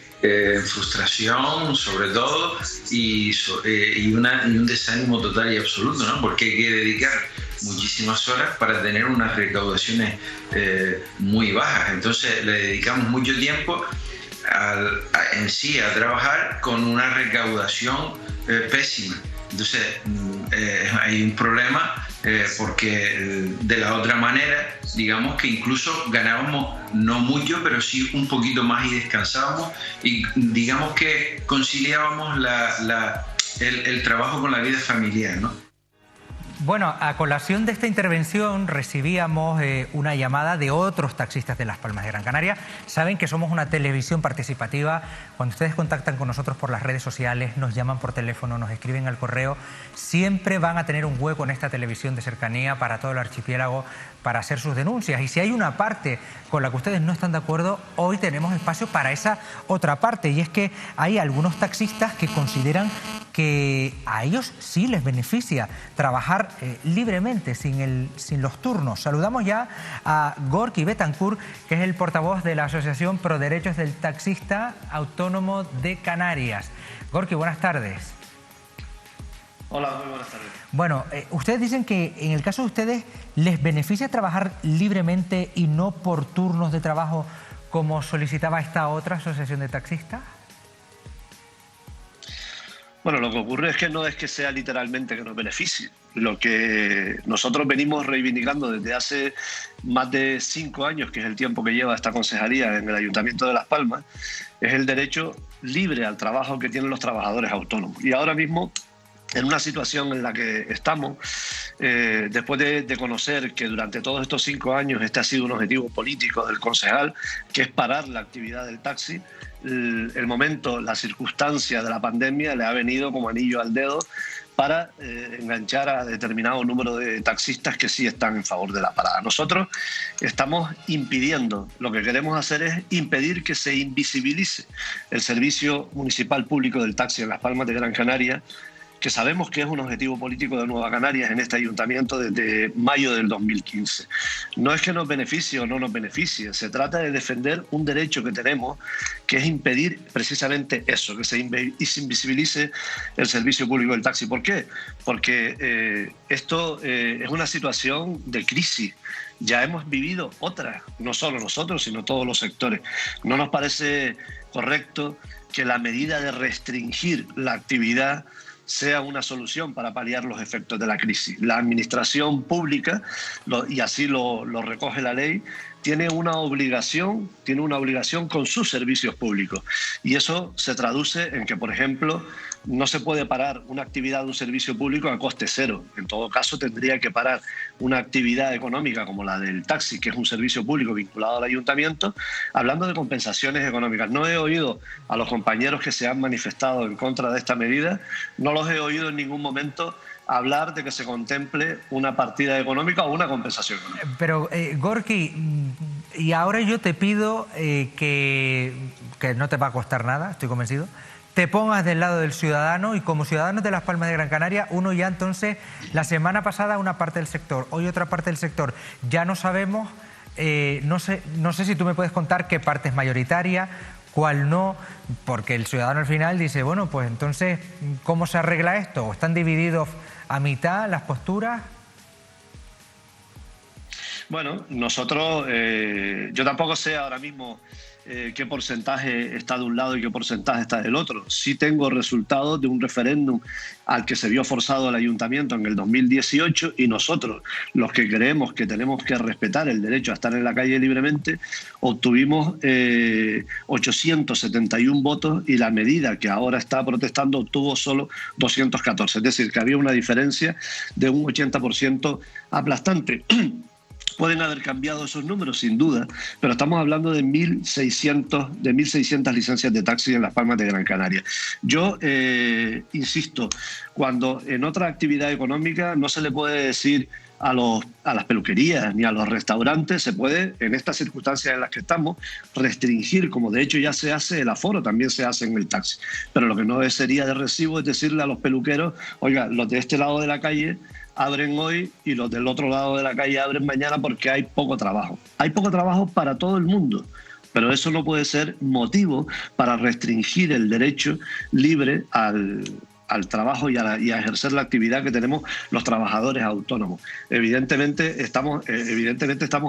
[SPEAKER 5] frustración sobre todo y un desánimo total y absoluto, ¿no? Porque hay que dedicar muchísimas horas para tener unas recaudaciones muy bajas. Entonces le dedicamos mucho tiempo a trabajar con una recaudación pésima. Entonces hay un problema porque de la otra manera, digamos que incluso ganábamos no mucho, pero sí un poquito más y descansábamos y digamos que conciliábamos el trabajo con la vida familiar, ¿no?
[SPEAKER 1] Bueno, a colación de esta intervención recibíamos una llamada de otros taxistas de Las Palmas de Gran Canaria. Saben que somos una televisión participativa. Cuando ustedes contactan con nosotros por las redes sociales, nos llaman por teléfono, nos escriben al correo, siempre van a tener un hueco en esta televisión de cercanía para todo el archipiélago para hacer sus denuncias. Y si hay una parte con la que ustedes no están de acuerdo, hoy tenemos espacio para esa otra parte. Y es que hay algunos taxistas que consideran que a ellos sí les beneficia trabajar libremente, sin los turnos. Saludamos ya a Gorky Betancourt, que es el portavoz de la Asociación Pro Derechos del Taxista Autónomo de Canarias. Gorky, buenas tardes.
[SPEAKER 6] Hola, muy buenas tardes.
[SPEAKER 1] Bueno, ustedes dicen que en el caso de ustedes les beneficia trabajar libremente y no por turnos de trabajo como solicitaba esta otra asociación de taxistas.
[SPEAKER 6] Bueno, lo que ocurre es que sea literalmente que nos beneficie. Lo que nosotros venimos reivindicando desde hace más de 5 años, que es el tiempo que lleva esta concejalía en el Ayuntamiento de Las Palmas, es el derecho libre al trabajo que tienen los trabajadores autónomos. Y ahora mismo, en una situación en la que estamos, después de conocer que durante todos estos 5 años este ha sido un objetivo político del concejal, que es parar la actividad del taxi, el momento, la circunstancia de la pandemia le ha venido como anillo al dedo para enganchar a determinado número de taxistas que sí están en favor de la parada. Nosotros estamos impidiendo, lo que queremos hacer es impedir que se invisibilice el servicio municipal público del taxi en Las Palmas de Gran Canaria, que sabemos que es un objetivo político de Nueva Canarias en este ayuntamiento desde mayo del 2015. No es que nos beneficie o no nos beneficie, se trata de defender un derecho que tenemos, que es impedir precisamente eso, que se invisibilice el servicio público del taxi. ¿Por qué? Porque esto es una situación de crisis. Ya hemos vivido otras, no solo nosotros, sino todos los sectores. No nos parece correcto que la medida de restringir la actividad sea una solución para paliar los efectos de la crisis. La administración pública, y así lo recoge la ley, tiene una obligación con sus servicios públicos. Y eso se traduce en que, por ejemplo, no se puede parar una actividad de un servicio público a coste cero. En todo caso, tendría que parar una actividad económica como la del taxi, que es un servicio público vinculado al ayuntamiento, hablando de compensaciones económicas. No he oído a los compañeros que se han manifestado en contra de esta medida, no los he oído en ningún momento hablar de que se contemple una partida económica o una compensación económica.
[SPEAKER 1] Pero, Gorky, y ahora yo te pido que no te va a costar nada, estoy convencido, te pongas del lado del ciudadano, y como ciudadanos de Las Palmas de Gran Canaria, uno ya entonces, la semana pasada una parte del sector, hoy otra parte del sector, ya no sabemos, no sé si tú me puedes contar qué parte es mayoritaria, cuál no, porque el ciudadano al final dice, bueno, pues entonces, ¿cómo se arregla esto? ¿O están divididos a mitad las posturas?
[SPEAKER 6] Bueno, nosotros, yo tampoco sé ahora mismo qué porcentaje está de un lado y qué porcentaje está del otro. Sí tengo resultados de un referéndum al que se vio forzado el ayuntamiento en el 2018, y nosotros, los que creemos que tenemos que respetar el derecho a estar en la calle libremente, obtuvimos 871 votos, y la medida que ahora está protestando obtuvo solo 214. Es decir, que había una diferencia de un 80% aplastante. Pueden haber cambiado esos números, sin duda, pero estamos hablando de 1.600 licencias de taxi en Las Palmas de Gran Canaria. Yo insisto, cuando en otra actividad económica no se le puede decir a las peluquerías ni a los restaurantes, se puede, en estas circunstancias en las que estamos, restringir, como de hecho ya se hace el aforo, también se hace en el taxi. Pero lo que no sería de recibo es decirle a los peluqueros, oiga, los de este lado de la calle abren hoy y los del otro lado de la calle abren mañana, porque hay poco trabajo. Hay poco trabajo para todo el mundo, pero eso no puede ser motivo para restringir el derecho libre al trabajo y a ejercer la actividad que tenemos los trabajadores autónomos. Evidentemente estamos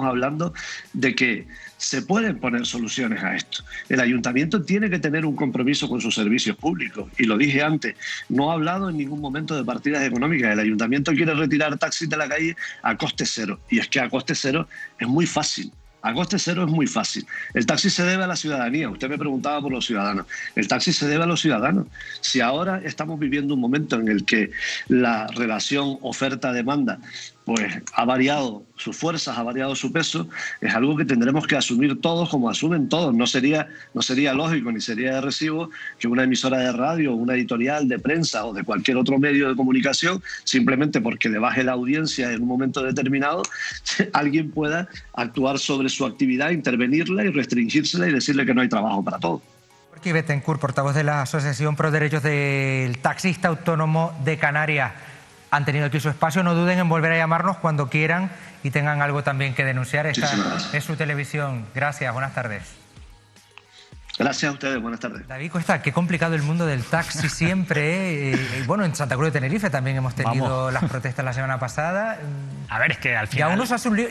[SPEAKER 6] hablando de que se pueden poner soluciones a esto. El ayuntamiento tiene que tener un compromiso con sus servicios públicos, y lo dije antes, no ha hablado en ningún momento de partidas económicas. El ayuntamiento quiere retirar taxis de la calle a coste cero, y es que a coste cero es muy fácil. A coste cero es muy fácil. El taxi se debe a la ciudadanía. Usted me preguntaba por los ciudadanos. El taxi se debe a los ciudadanos. Si ahora estamos viviendo un momento en el que la relación oferta-demanda pues ha variado sus fuerzas, ha variado su peso, es algo que tendremos que asumir todos como asumen todos. No sería lógico ni sería de recibo que una emisora de radio, una editorial de prensa o de cualquier otro medio de comunicación, simplemente porque le baje la audiencia en un momento determinado, alguien pueda actuar sobre su actividad, intervenirla y restringírsela y decirle que no hay trabajo para todos.
[SPEAKER 1] Gorky Betancourt, portavoz de la Asociación Pro Derechos del Taxista Autónomo de Canarias. Han tenido aquí su espacio, no duden en volver a llamarnos cuando quieran y tengan algo también que denunciar. Esta es su televisión. Gracias, buenas tardes.
[SPEAKER 6] Gracias a ustedes, buenas tardes.
[SPEAKER 1] David Cuesta, qué complicado el mundo del taxi siempre. Bueno, en Santa Cruz de Tenerife también hemos tenido las protestas la semana pasada.
[SPEAKER 2] A ver, es que al final...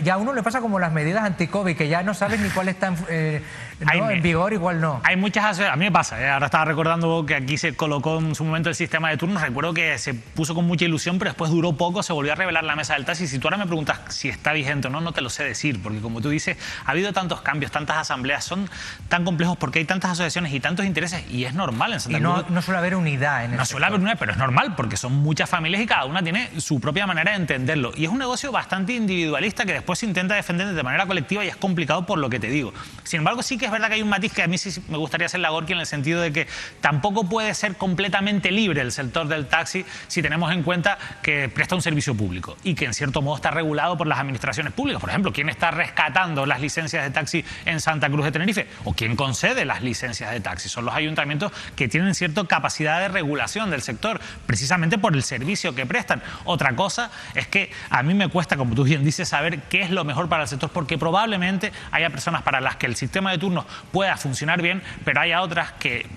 [SPEAKER 1] Ya a uno le pasa como las medidas anti-COVID, que ya no sabes ni cuál está en vigor y cuál no.
[SPEAKER 2] Hay muchas... A mí me pasa, ahora estaba recordando que aquí se colocó en su momento el sistema de turnos. Recuerdo que se puso con mucha ilusión, pero después duró poco, se volvió a revelar la mesa del taxi. Si tú ahora me preguntas si está vigente o no, no te lo sé decir, porque como tú dices, ha habido tantos cambios, tantas asambleas, son tan complejos porque hay tantas asociaciones y tantos intereses, y es normal en Santa Cruz.
[SPEAKER 1] No suele haber unidad en el sector.
[SPEAKER 2] No suele haber unidad, pero es normal, porque son muchas familias y cada una tiene su propia manera de entenderlo. Y es un negocio bastante individualista que después se intenta defender de manera colectiva y es complicado por lo que te digo. Sin embargo, sí que es verdad que hay un matiz que a mí sí me gustaría hacer la gorki, en el sentido de que tampoco puede ser completamente libre el sector del taxi si tenemos en cuenta que presta un servicio público y que en cierto modo está regulado por las administraciones públicas. Por ejemplo, ¿quién está rescatando las licencias de taxi en Santa Cruz de Tenerife? ¿O quién concede las licencias de taxi? Son los ayuntamientos que tienen cierta capacidad de regulación del sector, precisamente por el servicio que prestan. Otra cosa es que a mí me cuesta, como tú bien dices, saber qué es lo mejor para el sector, porque probablemente haya personas para las que el sistema de turnos pueda funcionar bien, pero haya otras que,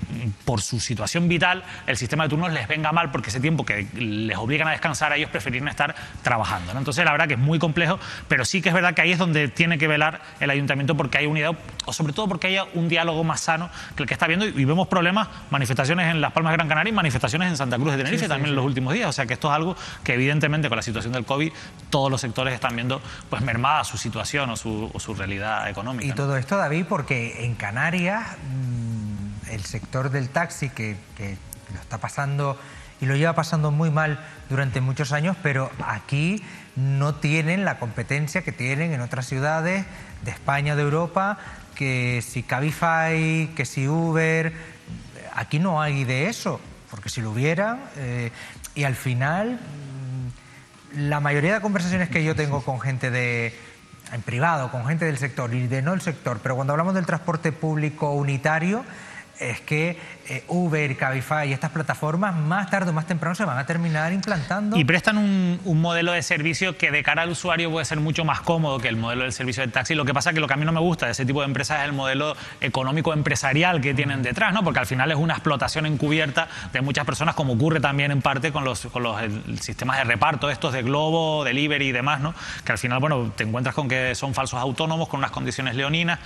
[SPEAKER 2] por su situación vital, el sistema de turnos les venga mal, porque ese tiempo que les obligan a descansar, a ellos prefieren estar trabajando, ¿no? Entonces, la verdad que es muy complejo, pero sí que es verdad que ahí es donde tiene que velar el ayuntamiento, porque hay unidad, o sobre todo porque haya un diálogo más sano que el que está viendo, y vemos problemas, manifestaciones en Las Palmas de Gran Canaria y manifestaciones en Santa Cruz de Tenerife también en los últimos días. O sea que esto es algo que evidentemente con la situación del COVID todos los sectores están viendo pues mermada su situación o su realidad económica.
[SPEAKER 1] Y todo esto, David, porque en Canarias el sector del taxi que lo está pasando y lo lleva pasando muy mal durante muchos años, pero aquí no tienen la competencia que tienen en otras ciudades de España, de Europa, que si Cabify, que si Uber. Aquí no hay de eso, porque si lo hubiera, y al final la mayoría de conversaciones que yo tengo con gente en privado, con gente del sector y de no el sector, pero cuando hablamos del transporte público unitario, es que Uber, Cabify y estas plataformas más tarde o más temprano se van a terminar implantando.
[SPEAKER 2] Y prestan un modelo de servicio que de cara al usuario puede ser mucho más cómodo que el modelo del servicio del taxi. Lo que pasa es que lo que a mí no me gusta de ese tipo de empresas es el modelo económico empresarial que tienen detrás, ¿no? Porque al final es una explotación encubierta de muchas personas, como ocurre también en parte con los sistemas de reparto estos de Globo, Delivery y demás, ¿no? Que al final, bueno, te encuentras con que son falsos autónomos con unas condiciones leoninas.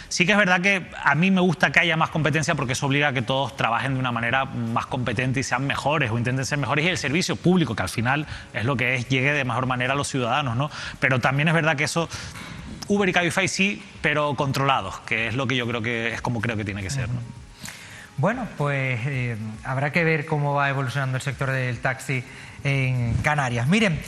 [SPEAKER 2] Sí que es verdad que a mí me gusta que haya más competencia, porque eso obliga a que todos trabajen de una manera más competente y sean mejores o intenten ser mejores, y el servicio público, que al final es lo que es, llegue de mejor manera a los ciudadanos, ¿no? Pero también es verdad que eso, Uber y Cabify sí, pero controlados, que es lo que yo creo que es como creo que tiene que ser, ¿no?
[SPEAKER 1] Bueno, pues habrá que ver cómo va evolucionando el sector del taxi en Canarias. Miren,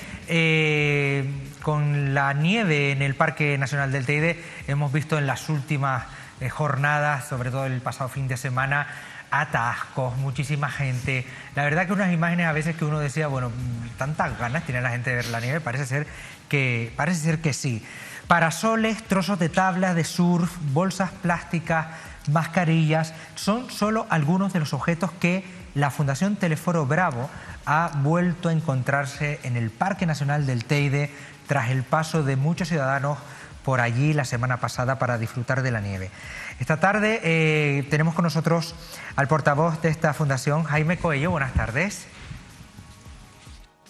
[SPEAKER 1] con la nieve en el Parque Nacional del Teide hemos visto en las últimas jornadas, sobre todo el pasado fin de semana, atascos, muchísima gente. La verdad que unas imágenes a veces que uno decía, bueno, tantas ganas tiene la gente de ver la nieve, parece ser que sí. Parasoles, trozos de tablas de surf, bolsas plásticas, mascarillas, son solo algunos de los objetos que la Fundación Teleforo Bravo ha vuelto a encontrarse en el Parque Nacional del Teide tras el paso de muchos ciudadanos por allí la semana pasada para disfrutar de la nieve. Esta tarde tenemos con nosotros al portavoz de esta fundación, Jaime Coello. Buenas tardes.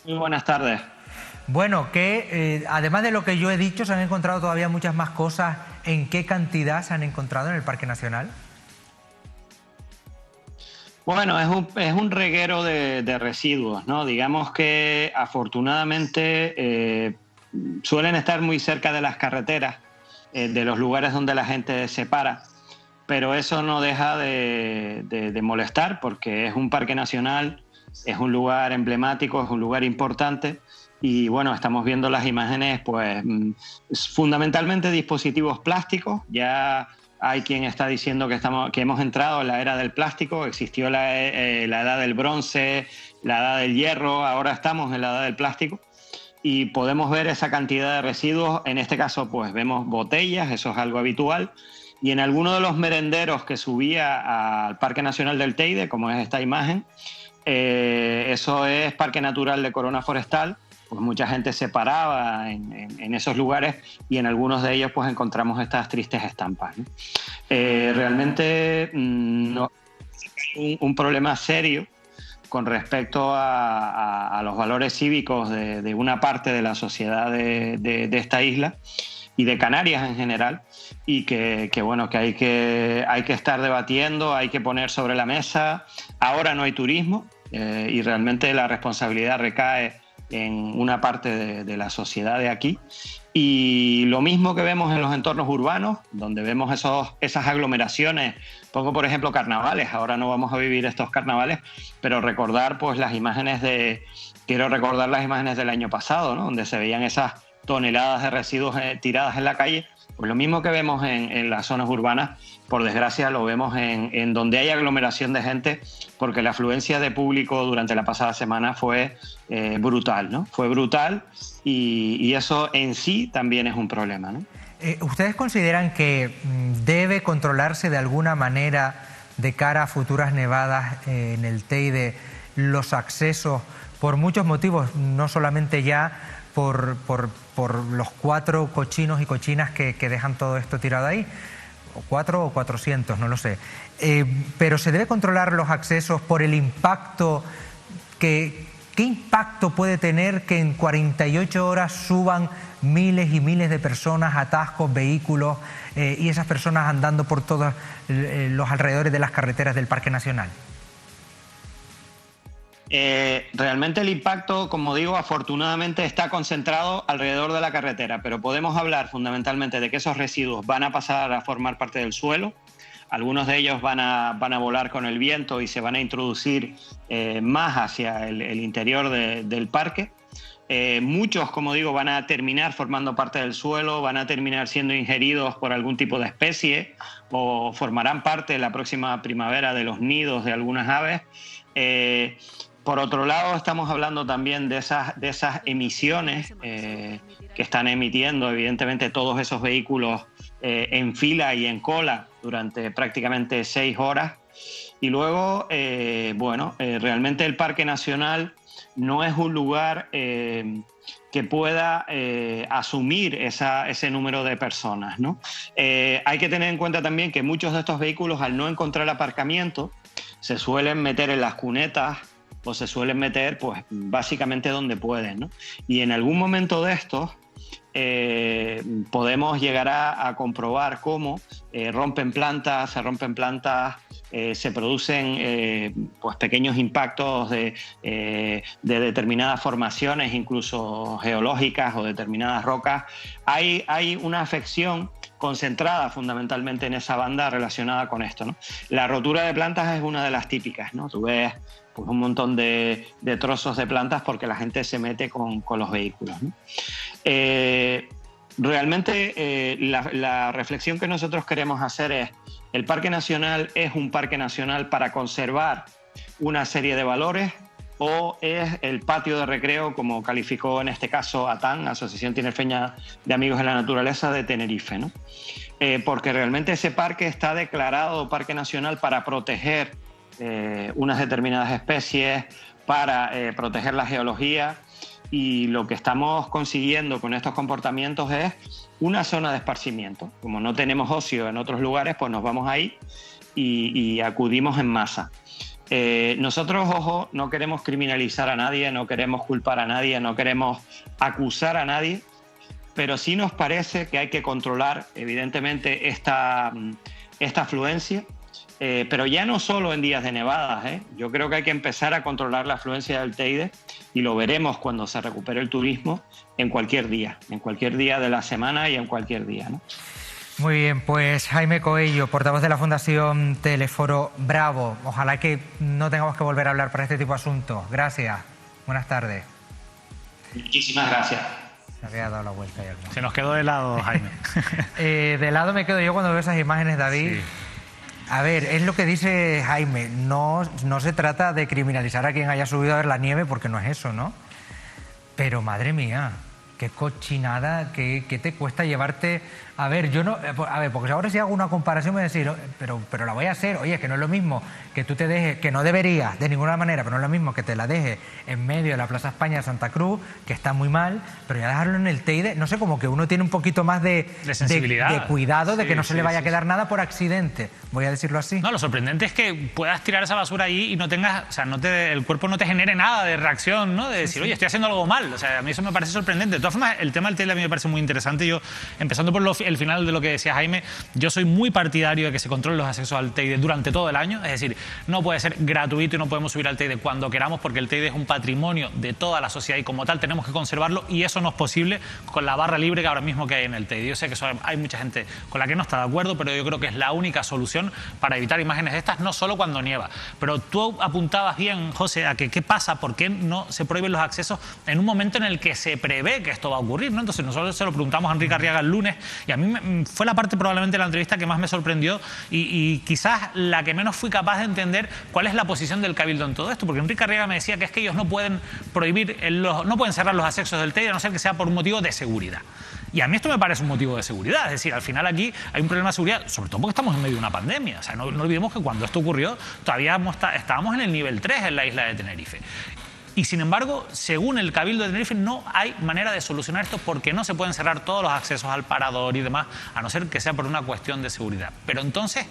[SPEAKER 7] Muy buenas tardes.
[SPEAKER 1] Bueno, que además de lo que yo he dicho, se han encontrado todavía muchas más cosas. ¿En qué cantidad se han encontrado en el Parque Nacional?
[SPEAKER 7] Bueno, es un reguero de residuos, ¿no? Digamos que afortunadamente suelen estar muy cerca de las carreteras, de los lugares donde la gente se para, pero eso no deja de molestar, porque es un parque nacional, es un lugar emblemático, es un lugar importante, y bueno, estamos viendo las imágenes, pues fundamentalmente dispositivos plásticos. Ya hay quien está diciendo que hemos entrado en la era del plástico. Existió la edad del bronce, la edad del hierro, ahora estamos en la edad del plástico. Y podemos ver esa cantidad de residuos. En este caso, pues vemos botellas, eso es algo habitual. Y en alguno de los merenderos que subía al Parque Nacional del Teide, como es esta imagen, eso es Parque Natural de Corona Forestal, pues mucha gente se paraba en esos lugares y en algunos de ellos pues encontramos estas tristes estampas, ¿no? Realmente un problema serio con respecto a los valores cívicos de una parte de la sociedad de esta isla y de Canarias en general, y que hay que estar debatiendo, hay que poner sobre la mesa. Ahora no hay turismo y realmente la responsabilidad recae en una parte de la sociedad de aquí, y lo mismo que vemos en los entornos urbanos, donde vemos esas aglomeraciones. Pongo por ejemplo carnavales. Ahora no vamos a vivir estos carnavales, pero recordar pues quiero recordar las imágenes del año pasado, ¿no? Donde se veían esas toneladas de residuos tiradas en la calle. Pues lo mismo que vemos en las zonas urbanas, por desgracia lo vemos en donde hay aglomeración de gente, porque la afluencia de público durante la pasada semana fue brutal, ¿no? Fue brutal, y eso en sí también es un problema, ¿no?
[SPEAKER 1] ¿Ustedes consideran que debe controlarse de alguna manera de cara a futuras nevadas en el Teide los accesos por muchos motivos, no solamente ya por los 4 cochinos y cochinas que dejan todo esto tirado ahí, o 4 o 400, no lo sé, pero se debe controlar los accesos por el impacto ¿qué impacto puede tener que en 48 horas suban miles y miles de personas, atascos, vehículos y esas personas andando por todos los alrededores de las carreteras del Parque Nacional?
[SPEAKER 7] Realmente el impacto, como digo, afortunadamente está concentrado alrededor de la carretera, pero podemos hablar fundamentalmente de que esos residuos van a pasar a formar parte del suelo. Algunos de ellos van a volar con el viento y se van a introducir más hacia el interior del parque. Muchos, como digo, van a terminar formando parte del suelo, van a terminar siendo ingeridos por algún tipo de especie o formarán parte la próxima primavera de los nidos de algunas aves. Por otro lado, estamos hablando también de esas emisiones que están emitiendo, evidentemente, todos esos vehículos en fila y en cola durante prácticamente 6 horas. Y luego, realmente el Parque Nacional no es un lugar que pueda asumir ese número de personas, ¿no? Hay que tener en cuenta también que muchos de estos vehículos, al no encontrar aparcamiento, se suelen meter en las cunetas o se suelen meter pues básicamente donde pueden, ¿no? Y en algún momento de estos podemos llegar a comprobar cómo se rompen plantas, se producen pues pequeños impactos de determinadas formaciones, incluso geológicas o determinadas rocas. Hay una afección concentrada fundamentalmente en esa banda relacionada con esto, ¿no? La rotura de plantas es una de las típicas, ¿no? Tú ves pues un montón de trozos de plantas porque la gente se mete con los vehículos, ¿no? Realmente la reflexión que nosotros queremos hacer es: el Parque Nacional es un parque nacional para conservar una serie de valores, o es el patio de recreo, como calificó en este caso ATAN, Asociación Tinerfeña de Amigos de la Naturaleza de Tenerife, ¿no? Porque realmente ese parque está declarado Parque Nacional para proteger unas determinadas especies, para proteger la geología, y lo que estamos consiguiendo con estos comportamientos es una zona de esparcimiento. Como no tenemos ocio en otros lugares, pues nos vamos ahí y acudimos en masa. Nosotros, ojo, no queremos criminalizar a nadie, no queremos culpar a nadie, no queremos acusar a nadie, pero sí nos parece que hay que controlar, evidentemente, esta afluencia, pero ya no solo en días de nevadas, ¿eh? Yo creo que hay que empezar a controlar la afluencia del Teide, y lo veremos cuando se recupere el turismo en cualquier día de la semana y en cualquier día, ¿no?
[SPEAKER 1] Muy bien, pues Jaime Coello, portavoz de la Fundación Teleforo Bravo. Ojalá que no tengamos que volver a hablar para este tipo de asuntos. Gracias. Buenas tardes.
[SPEAKER 7] Muchísimas gracias.
[SPEAKER 1] Se había dado la vuelta ya.
[SPEAKER 2] Se nos quedó de lado, Jaime.
[SPEAKER 1] De lado me quedo yo cuando veo esas imágenes, David. Sí. A ver, es lo que dice Jaime. No se trata de criminalizar a quien haya subido a ver la nieve, porque no es eso, ¿no? Pero madre mía, qué cochinada, qué te cuesta llevarte... A ver, yo no... A ver, porque ahora si hago una comparación me voy a decir, pero la voy a hacer. Oye, que no es lo mismo que tú te dejes, que no deberías de ninguna manera, pero no es lo mismo que te la dejes en medio de la Plaza España de Santa Cruz, que está muy mal, pero ya dejarlo en el Teide, no sé, como que uno tiene un poquito más de
[SPEAKER 2] sensibilidad,
[SPEAKER 1] de cuidado, de
[SPEAKER 2] sí,
[SPEAKER 1] que no se
[SPEAKER 2] sí,
[SPEAKER 1] le vaya a
[SPEAKER 2] sí,
[SPEAKER 1] quedar nada por accidente, voy a decirlo así.
[SPEAKER 2] No, lo sorprendente es que puedas tirar esa basura ahí y no tengas, o sea, el cuerpo no te genere nada de reacción, ¿no? De decir, oye, estoy haciendo algo mal. O sea, a mí eso me parece sorprendente. De todas formas, el tema del Teide a mí me parece muy interesante. Yo, empezando por el final de lo que decía Jaime, yo soy muy partidario de que se controlen los accesos al Teide durante todo el año. Es decir, no puede ser gratuito y no podemos subir al Teide cuando queramos, porque el Teide es un patrimonio de toda la sociedad y como tal tenemos que conservarlo, y eso no es posible con la barra libre que ahora mismo que hay en el Teide. Yo sé que hay mucha gente con la que no está de acuerdo, pero yo creo que es la única solución para evitar imágenes de estas, no solo cuando nieva. Pero tú apuntabas bien, José, a que qué pasa, por qué no se prohíben los accesos en un momento en el que se prevé que esto va a ocurrir, ¿no? Entonces nosotros se lo preguntamos a Enrique Arriaga el lunes y a mí fue la parte probablemente de la entrevista que más me sorprendió y quizás la que menos fui capaz de entender cuál es la posición del Cabildo en todo esto, porque Enrique Arriaga me decía que es que ellos no pueden prohibir, no pueden cerrar los accesos del Teide a no ser que sea por un motivo de seguridad. Y a mí esto me parece un motivo de seguridad, es decir, al final aquí hay un problema de seguridad, sobre todo porque estamos en medio de una pandemia. O sea, no olvidemos que cuando esto ocurrió todavía estábamos en el nivel 3 en la isla de Tenerife. Y sin embargo, según el Cabildo de Tenerife, no hay manera de solucionar esto porque no se pueden cerrar todos los accesos al parador y demás, a no ser que sea por una cuestión de seguridad. Pero entonces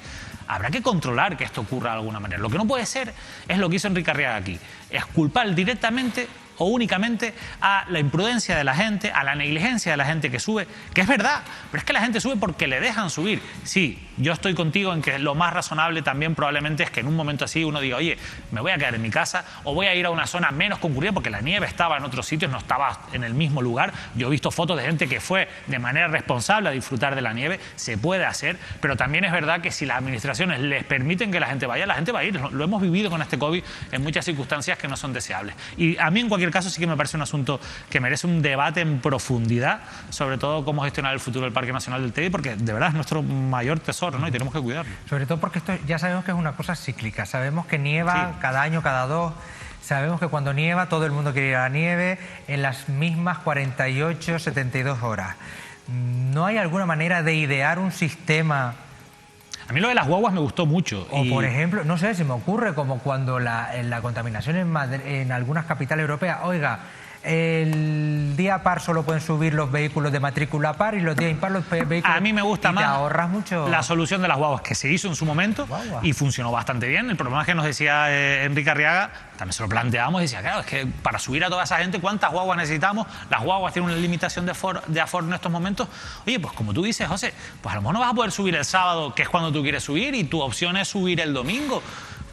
[SPEAKER 2] habrá que controlar que esto ocurra de alguna manera. Lo que no puede ser es lo que hizo Enrique Arriaga aquí, es culpar directamente o únicamente a la imprudencia de la gente, a la negligencia de la gente que sube, que es verdad, pero es que la gente sube porque le dejan subir. Sí, yo estoy contigo en que lo más razonable también probablemente es que en un momento así uno diga, oye, me voy a quedar en mi casa o voy a ir a una zona menos concurrida porque la nieve estaba en otros sitios, no estaba en el mismo lugar. Yo he visto fotos de gente que fue de manera responsable a disfrutar de la nieve, se puede hacer, pero también es verdad que si las administraciones les permiten que la gente va a ir. Lo hemos vivido con este COVID en muchas circunstancias que no son deseables. Y a mí en cualquier caso sí que me parece un asunto que merece un debate en profundidad, sobre todo cómo gestionar el futuro del Parque Nacional del Teide, porque de verdad es nuestro mayor tesoro, ¿no? Y tenemos que cuidarlo.
[SPEAKER 1] Sobre todo porque esto ya sabemos que es una cosa cíclica, sabemos que nieva cada año, cada dos, sabemos que cuando nieva todo el mundo quiere ir a la nieve en las mismas 48, 72 horas. ¿No hay alguna manera de idear un sistema?
[SPEAKER 2] A mí lo de las guaguas me gustó mucho.
[SPEAKER 1] O por ejemplo, no sé, se me ocurre como cuando la contaminación en algunas capitales europeas, oiga, el día par solo pueden subir los vehículos de matrícula par y los días impar los vehículos...
[SPEAKER 2] A mí me gusta más
[SPEAKER 1] te ahorras mucho.
[SPEAKER 2] La solución de las guaguas que se hizo en su momento y funcionó bastante bien. El problema es que nos decía Enrique Arriaga, también se lo planteamos y decía, claro, es que para subir a toda esa gente, ¿cuántas guaguas necesitamos? Las guaguas tienen una limitación de aforo en estos momentos. Oye, pues como tú dices, José, pues a lo mejor no vas a poder subir el sábado, que es cuando tú quieres subir, y tu opción es subir el domingo.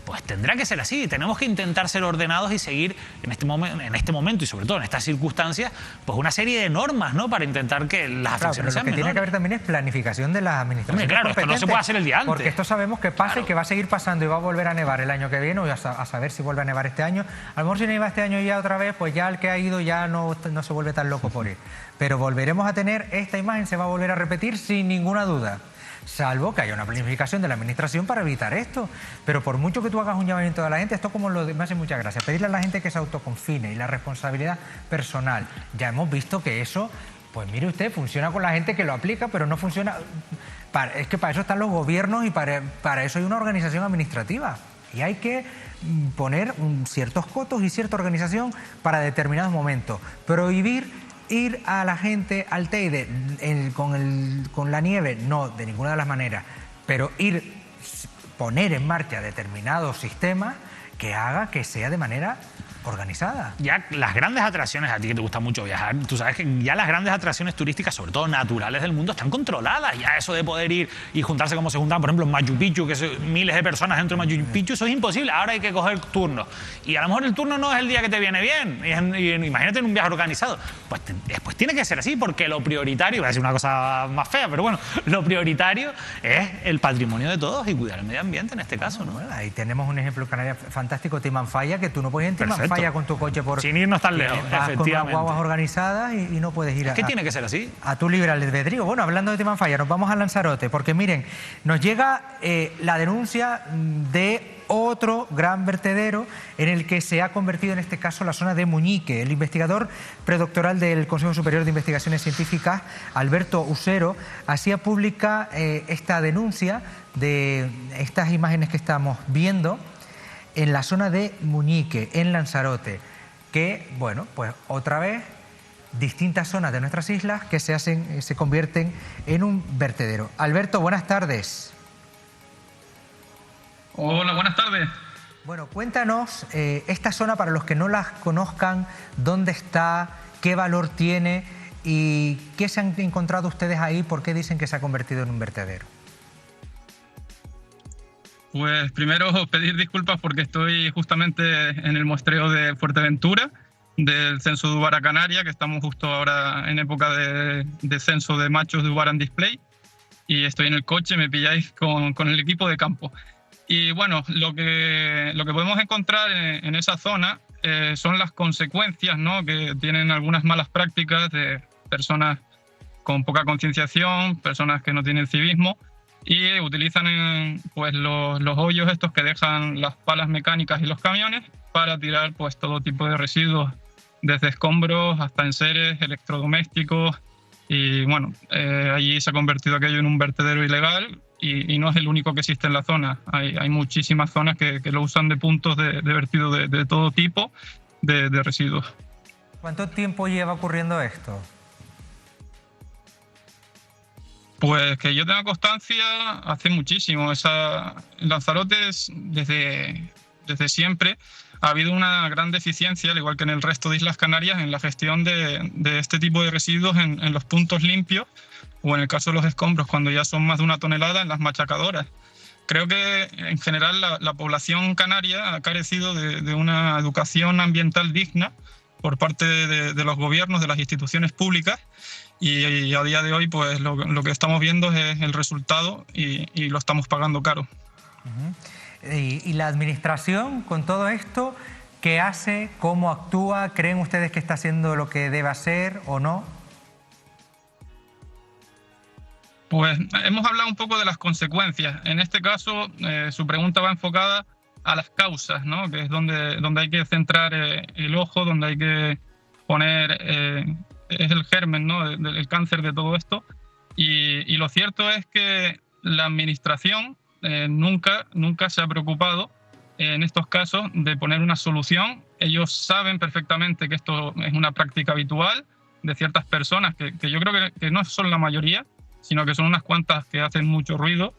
[SPEAKER 2] Pues tendrá que ser así. Tenemos que intentar ser ordenados y seguir en este momento y sobre todo en estas circunstancias, pues una serie de normas, ¿no? Para intentar que las afecciones sean menores.
[SPEAKER 1] Lo que tiene que haber también es planificación de las administraciones.
[SPEAKER 2] Hombre, claro, esto no se puede hacer el día antes.
[SPEAKER 1] Porque esto sabemos que pasa y que va a seguir pasando y va a volver a nevar el año que viene, o a saber si vuelve a nevar este año. A lo mejor si nieva este año ya otra vez, pues ya el que ha ido ya no se vuelve tan loco por ir. Pero volveremos a tener esta imagen, se va a volver a repetir sin ninguna duda. Salvo que haya una planificación de la administración para evitar esto. Pero por mucho que tú hagas un llamamiento a la gente, esto como me hace mucha gracia, pedirle a la gente que se autoconfine y la responsabilidad personal. Ya hemos visto que eso, pues mire usted, funciona con la gente que lo aplica, pero no funciona... Es que para eso están los gobiernos y para eso hay una organización administrativa. Y hay que poner ciertos cotos y cierta organización para determinados momentos. Prohibir ir a la gente al Teide con la nieve, no, de ninguna de las maneras, pero poner en marcha determinados sistemas que haga que sea de manera organizada.
[SPEAKER 2] Ya las grandes atracciones, a ti que te gusta mucho viajar, tú sabes que ya las grandes atracciones turísticas, sobre todo naturales del mundo, están controladas. Ya eso de poder ir y juntarse como se juntan, por ejemplo, en Machu Picchu, que son miles de personas dentro de Machu Picchu, eso es imposible. Ahora hay que coger turnos. Y a lo mejor el turno no es el día que te viene bien. Y imagínate en un viaje organizado. Pues tiene que ser así, porque lo prioritario, voy a decir una cosa más fea, pero bueno, lo prioritario es el patrimonio de todos y cuidar el medio ambiente en este caso, ¿no?
[SPEAKER 1] Bueno, ahí tenemos un ejemplo canario fantástico, Timanfaya, que tú no puedes ir en Timanfaya falla con tu coche por...
[SPEAKER 2] Sin irnos tan lejos,
[SPEAKER 1] vas con unas
[SPEAKER 2] efectivamente.
[SPEAKER 1] guaguas organizadas y no puedes ir
[SPEAKER 2] ¿Qué tiene que ser así?
[SPEAKER 1] a tu libre albedrío. Bueno, hablando de tema en falla, nos vamos a Lanzarote, porque miren, nos llega la denuncia de otro gran vertedero en el que se ha convertido en este caso la zona de Muñique. El investigador predoctoral del Consejo Superior de Investigaciones Científicas, Alberto Usero, hacía pública esta denuncia de estas imágenes que estamos viendo en la zona de Muñique, en Lanzarote, que, bueno, pues otra vez distintas zonas de nuestras islas que se convierten en un vertedero. Alberto, buenas tardes.
[SPEAKER 8] Hola, buenas tardes.
[SPEAKER 1] Bueno, cuéntanos esta zona para los que no la conozcan, dónde está, qué valor tiene y qué se han encontrado ustedes ahí, por qué dicen que se ha convertido en un vertedero.
[SPEAKER 8] Pues primero pedir disculpas porque estoy justamente en el muestreo de Fuerteventura, del censo de Uvara Canaria, que estamos justo ahora en época de censo de machos de Uvara en display, y estoy en el coche, me pilláis con el equipo de campo. Y bueno, lo que podemos encontrar en esa zona son las consecuencias, ¿no?, que tienen algunas malas prácticas de personas con poca concienciación, personas que no tienen civismo, y utilizan pues los hoyos estos que dejan las palas mecánicas y los camiones para tirar pues todo tipo de residuos, desde escombros hasta enseres, electrodomésticos. Y bueno, allí se ha convertido aquello en un vertedero ilegal y no es el único que existe en la zona. Hay muchísimas zonas que lo usan de puntos de vertido de todo tipo de residuos.
[SPEAKER 1] ¿Cuánto tiempo lleva ocurriendo esto?
[SPEAKER 8] Pues que yo tenga constancia, hace muchísimo. Lanzarote desde siempre ha habido una gran deficiencia, al igual que en el resto de Islas Canarias, en la gestión de este tipo de residuos en los puntos limpios, o en el caso de los escombros, cuando ya son más de 1 tonelada, en las machacadoras. Creo que en general la población canaria ha carecido de una educación ambiental digna por parte de los gobiernos, de las instituciones públicas, y a día de hoy pues lo que estamos viendo es el resultado y lo estamos pagando caro.
[SPEAKER 1] ¿Y la administración con todo esto qué hace? ¿Cómo actúa? ¿Creen ustedes que está haciendo lo que debe hacer o no?
[SPEAKER 8] Pues hemos hablado un poco de las consecuencias. En este caso, su pregunta va enfocada a las causas, ¿no?, que es donde hay que centrar el ojo, donde hay que poner... es el germen, ¿no?, del cáncer de todo esto. Y lo cierto es que la administración nunca se ha preocupado en estos casos de poner una solución. Ellos saben perfectamente que esto es una práctica habitual de ciertas personas, que yo creo que no son la mayoría, sino que son unas cuantas que hacen mucho ruido.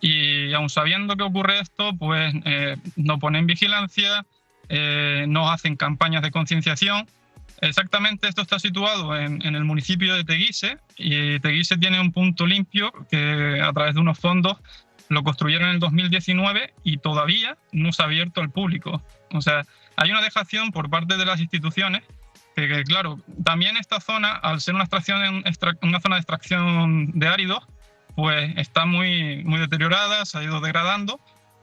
[SPEAKER 8] Y aun sabiendo que ocurre esto, pues no ponen vigilancia, no hacen campañas de concienciación. Exactamente, esto está situado en el municipio de Teguise, y Teguise tiene un punto limpio que a través de unos fondos lo construyeron en el 2019 y todavía no se ha abierto al público. O sea, hay una dejación por parte de las instituciones que claro, también esta zona, al ser una zona de extracción de áridos, pues está muy deteriorada, se ha ido degradando,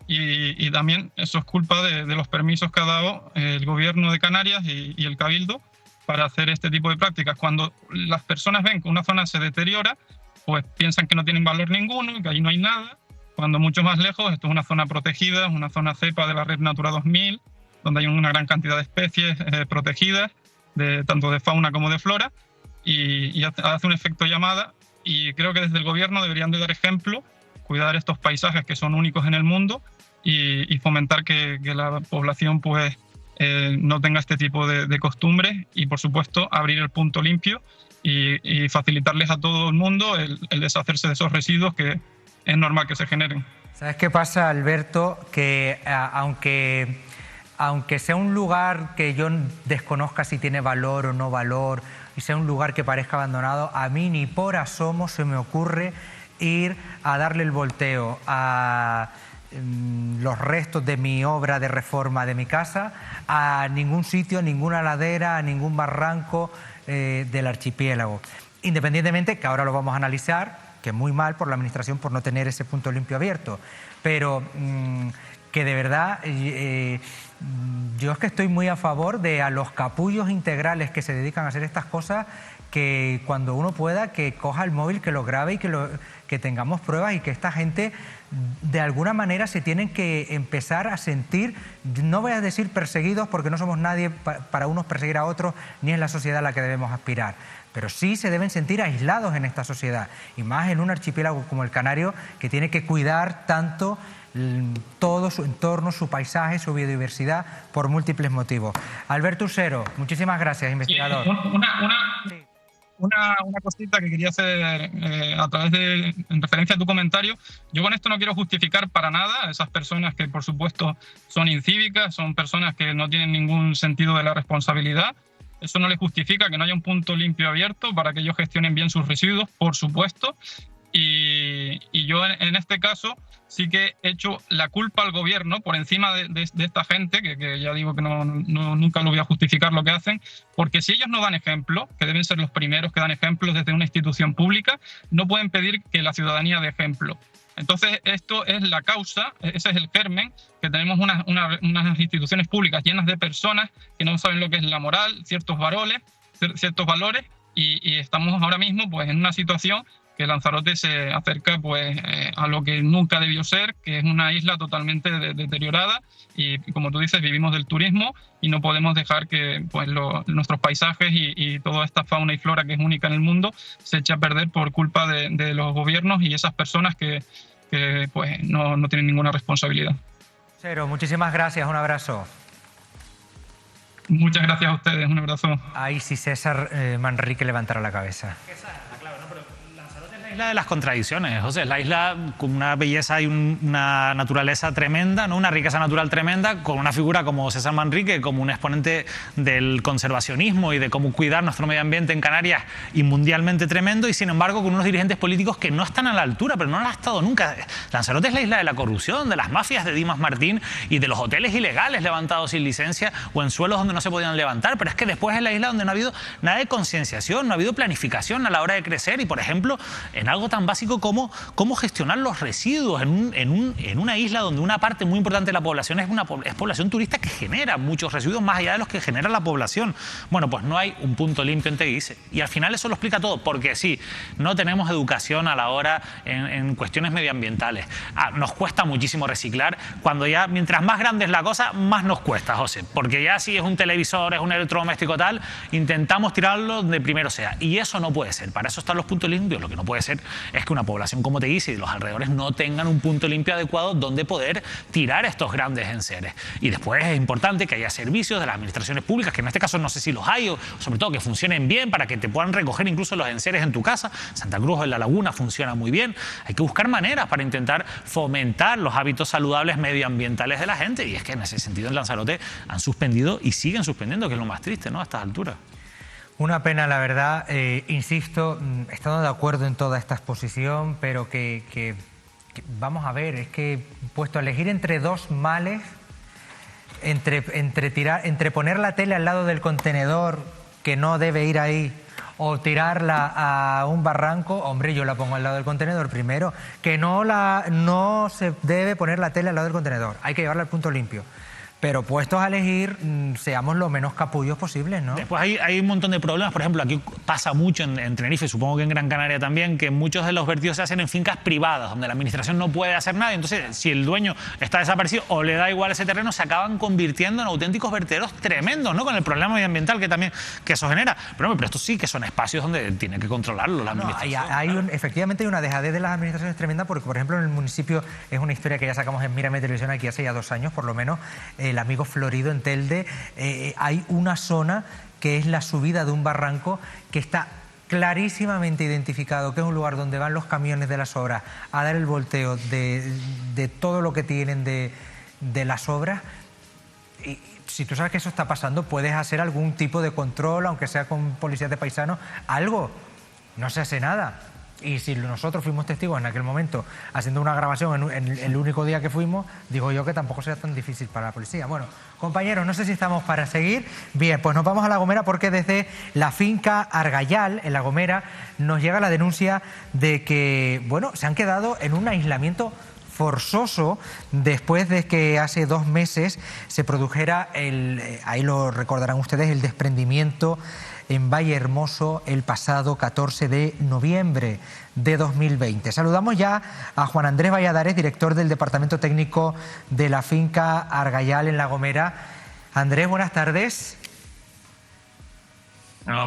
[SPEAKER 8] y también eso es culpa de los permisos que ha dado el gobierno de Canarias y el Cabildo para hacer este tipo de prácticas. Cuando las personas ven que una zona se deteriora, pues piensan que no tienen valor ninguno, que ahí no hay nada, cuando mucho más lejos esto es una zona protegida, es una zona cepa de la Red Natura 2000, donde hay una gran cantidad de especies protegidas, tanto de fauna como de flora, y hace un efecto llamada, y creo que desde el gobierno deberían de dar ejemplo, cuidar estos paisajes que son únicos en el mundo y fomentar que la población pues no tenga este tipo de costumbres, y por supuesto abrir el punto limpio y facilitarles a todo el mundo el deshacerse de esos residuos que es normal que se generen.
[SPEAKER 1] ¿Sabes qué pasa, Alberto? Que aunque sea un lugar que yo desconozca si tiene valor o no valor, y sea un lugar que parezca abandonado, a mí ni por asomo se me ocurre ir a darle el volteo a los restos de mi obra de reforma de mi casa, a ningún sitio, a ninguna ladera, a ningún barranco del archipiélago. Independientemente, que ahora lo vamos a analizar, que muy mal por la administración por no tener ese punto limpio abierto, pero que de verdad Yo es que estoy muy a favor de a los capullos integrales que se dedican a hacer estas cosas, que cuando uno pueda, que coja el móvil, que lo grabe y que tengamos pruebas, y que esta gente de alguna manera se tienen que empezar a sentir, no voy a decir perseguidos, porque no somos nadie para unos perseguir a otros, ni es la sociedad a la que debemos aspirar, pero sí se deben sentir aislados en esta sociedad, y más en un archipiélago como el Canario, que tiene que cuidar tanto todo su entorno, su paisaje, su biodiversidad, por múltiples motivos. Alberto Usero, muchísimas gracias, investigador.
[SPEAKER 8] Una cosita que quería hacer en referencia a tu comentario. Yo con esto no quiero justificar para nada a esas personas que, por supuesto, son incívicas, son personas que no tienen ningún sentido de la responsabilidad. Eso no les justifica que no haya un punto limpio abierto para que ellos gestionen bien sus residuos, por supuesto. Y yo en este caso sí que he hecho la culpa al gobierno por encima de esta gente, que ya digo que nunca lo voy a justificar lo que hacen, porque si ellos no dan ejemplo, que deben ser los primeros que dan ejemplos desde una institución pública, no pueden pedir que la ciudadanía dé ejemplo. Entonces, esto es la causa, ese es el germen, que tenemos unas instituciones públicas llenas de personas que no saben lo que es la moral, ciertos valores, y estamos ahora mismo pues en una situación que Lanzarote se acerca pues a lo que nunca debió ser, que es una isla totalmente deteriorada, y como tú dices, vivimos del turismo y no podemos dejar que pues nuestros paisajes y toda esta fauna y flora que es única en el mundo se eche a perder por culpa de los gobiernos y esas personas que pues no tienen ninguna responsabilidad.
[SPEAKER 1] Cero, muchísimas gracias, un abrazo.
[SPEAKER 8] Muchas gracias a ustedes, un abrazo.
[SPEAKER 1] Ahí sí César Manrique levantará la cabeza.
[SPEAKER 2] Es la isla de las contradicciones, José. Es la isla con una belleza y una naturaleza tremenda, ¿no? Una riqueza natural tremenda, con una figura como César Manrique, como un exponente del conservacionismo y de cómo cuidar nuestro medio ambiente en Canarias, y mundialmente tremendo, y sin embargo con unos dirigentes políticos que no están a la altura, pero no lo ha estado nunca. Lanzarote es la isla de la corrupción, de las mafias de Dimas Martín y de los hoteles ilegales levantados sin licencia o en suelos donde no se podían levantar, pero es que después es la isla donde no ha habido nada de concienciación, no ha habido planificación a la hora de crecer, y por ejemplo en algo tan básico como cómo gestionar los residuos en una isla donde una parte muy importante de la población es población turista que genera muchos residuos más allá de los que genera la población. Bueno, pues no hay un punto limpio en Teguise, y al final eso lo explica todo, porque sí, no tenemos educación a la hora en cuestiones medioambientales. Nos cuesta muchísimo reciclar, cuando ya mientras más grande es la cosa, más nos cuesta, José, porque ya si es un televisor, es un electrodoméstico tal, intentamos tirarlo donde primero sea, y eso no puede ser. Para eso están los puntos limpios. Lo que no puede ser es que una población como Teguise y los alrededores no tengan un punto limpio adecuado donde poder tirar estos grandes enseres. Y después es importante que haya servicios de las administraciones públicas, que en este caso no sé si los hay, o sobre todo que funcionen bien para que te puedan recoger incluso los enseres en tu casa. Santa Cruz en La Laguna funciona muy bien. Hay que buscar maneras para intentar fomentar los hábitos saludables medioambientales de la gente, y es que en ese sentido en Lanzarote han suspendido y siguen suspendiendo, que es lo más triste, ¿no?, a estas alturas.
[SPEAKER 1] Una pena, la verdad. Insisto, estando de acuerdo en toda esta exposición, pero que vamos a ver, es que puesto a elegir entre dos males, entre poner la tele al lado del contenedor, que no debe ir ahí, o tirarla a un barranco, hombre, yo la pongo al lado del contenedor primero, que no se debe poner la tele al lado del contenedor, hay que llevarla al punto limpio. Pero puestos a elegir, seamos lo menos capullos posibles, ¿no?
[SPEAKER 2] Después hay un montón de problemas. Por ejemplo, aquí pasa mucho en Tenerife, supongo que en Gran Canaria también, que muchos de los vertidos se hacen en fincas privadas, donde la administración no puede hacer nada. Entonces, si el dueño está desaparecido o le da igual ese terreno, se acaban convirtiendo en auténticos vertederos tremendos, ¿no?, con el problema medioambiental que eso genera. Pero estos sí que son espacios donde tiene que controlarlo la administración.
[SPEAKER 1] Efectivamente hay una dejadez de las administraciones tremenda, porque, por ejemplo, en el municipio, es una historia que ya sacamos en Mírame Televisión aquí hace ya 2 años, por lo menos, el amigo Florido en Telde, hay una zona que es la subida de un barranco que está clarísimamente identificado, que es un lugar donde van los camiones de las obras a dar el volteo de todo lo que tienen de las obras. Y si tú sabes que eso está pasando, puedes hacer algún tipo de control, aunque sea con policías de paisanos, algo. No se hace nada. Y si nosotros fuimos testigos en aquel momento haciendo una grabación en el único día que fuimos, digo yo que tampoco sea tan difícil para la policía. Bueno, compañeros, no sé si estamos para seguir. Bien, pues nos vamos a La Gomera, porque desde la finca Argallal, en La Gomera, nos llega la denuncia de que, bueno, se han quedado en un aislamiento forzoso después de que hace 2 meses se produjera ahí lo recordarán ustedes, el desprendimiento en Vallehermoso el pasado 14 de noviembre de 2020. Saludamos ya a Juan Andrés Valladares, director del Departamento Técnico de la finca Argayal en La Gomera. Andrés, buenas tardes.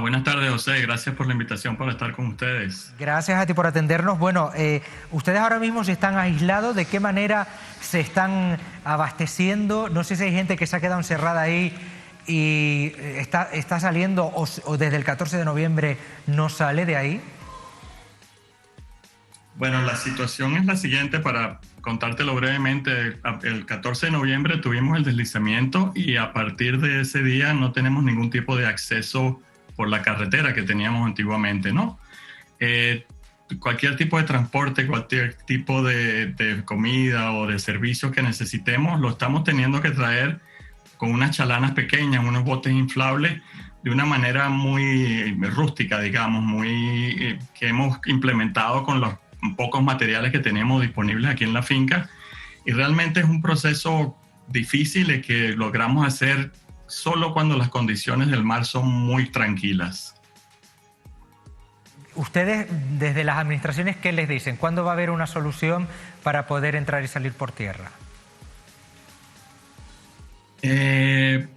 [SPEAKER 9] Buenas tardes, José. Gracias por la invitación para estar con ustedes.
[SPEAKER 1] Gracias a ti por atendernos. Bueno, ustedes ahora mismo se están aislados. ¿De qué manera se están abasteciendo? No sé si hay gente que se ha quedado encerrada ahí y está saliendo o desde el 14 de noviembre no sale de ahí.
[SPEAKER 9] Bueno, la situación es la siguiente, para contártelo brevemente. El 14 de noviembre tuvimos el deslizamiento y a partir de ese día no tenemos ningún tipo de acceso por la carretera que teníamos antiguamente, ¿no? Cualquier tipo de transporte, cualquier tipo de comida o de servicios que necesitemos, lo estamos teniendo que traer con unas chalanas pequeñas, unos botes inflables, de una manera muy rústica, digamos, que hemos implementado con los pocos materiales que tenemos disponibles aquí en la finca. Y realmente es un proceso difícil y que logramos hacer solo cuando las condiciones del mar son muy tranquilas.
[SPEAKER 1] Ustedes, desde las administraciones, ¿qué les dicen? ¿Cuándo va a haber una solución para poder entrar y salir por tierra?
[SPEAKER 9] Esa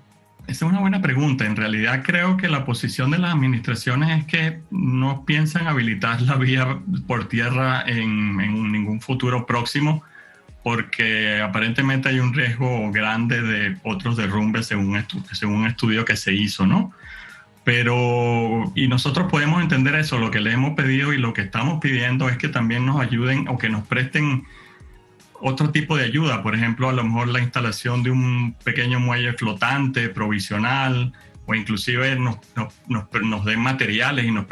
[SPEAKER 9] es una buena pregunta. En realidad creo que la posición de las administraciones es que no piensan habilitar la vía por tierra en ningún futuro próximo, porque aparentemente hay un riesgo grande de otros derrumbes según un estudio que se hizo, ¿no? Y nosotros podemos entender eso. Lo que le hemos pedido y lo que estamos pidiendo es que también nos ayuden o que nos presten otro tipo de ayuda. Por ejemplo, a lo mejor la instalación de un pequeño muelle flotante provisional, o inclusive nos den materiales y nos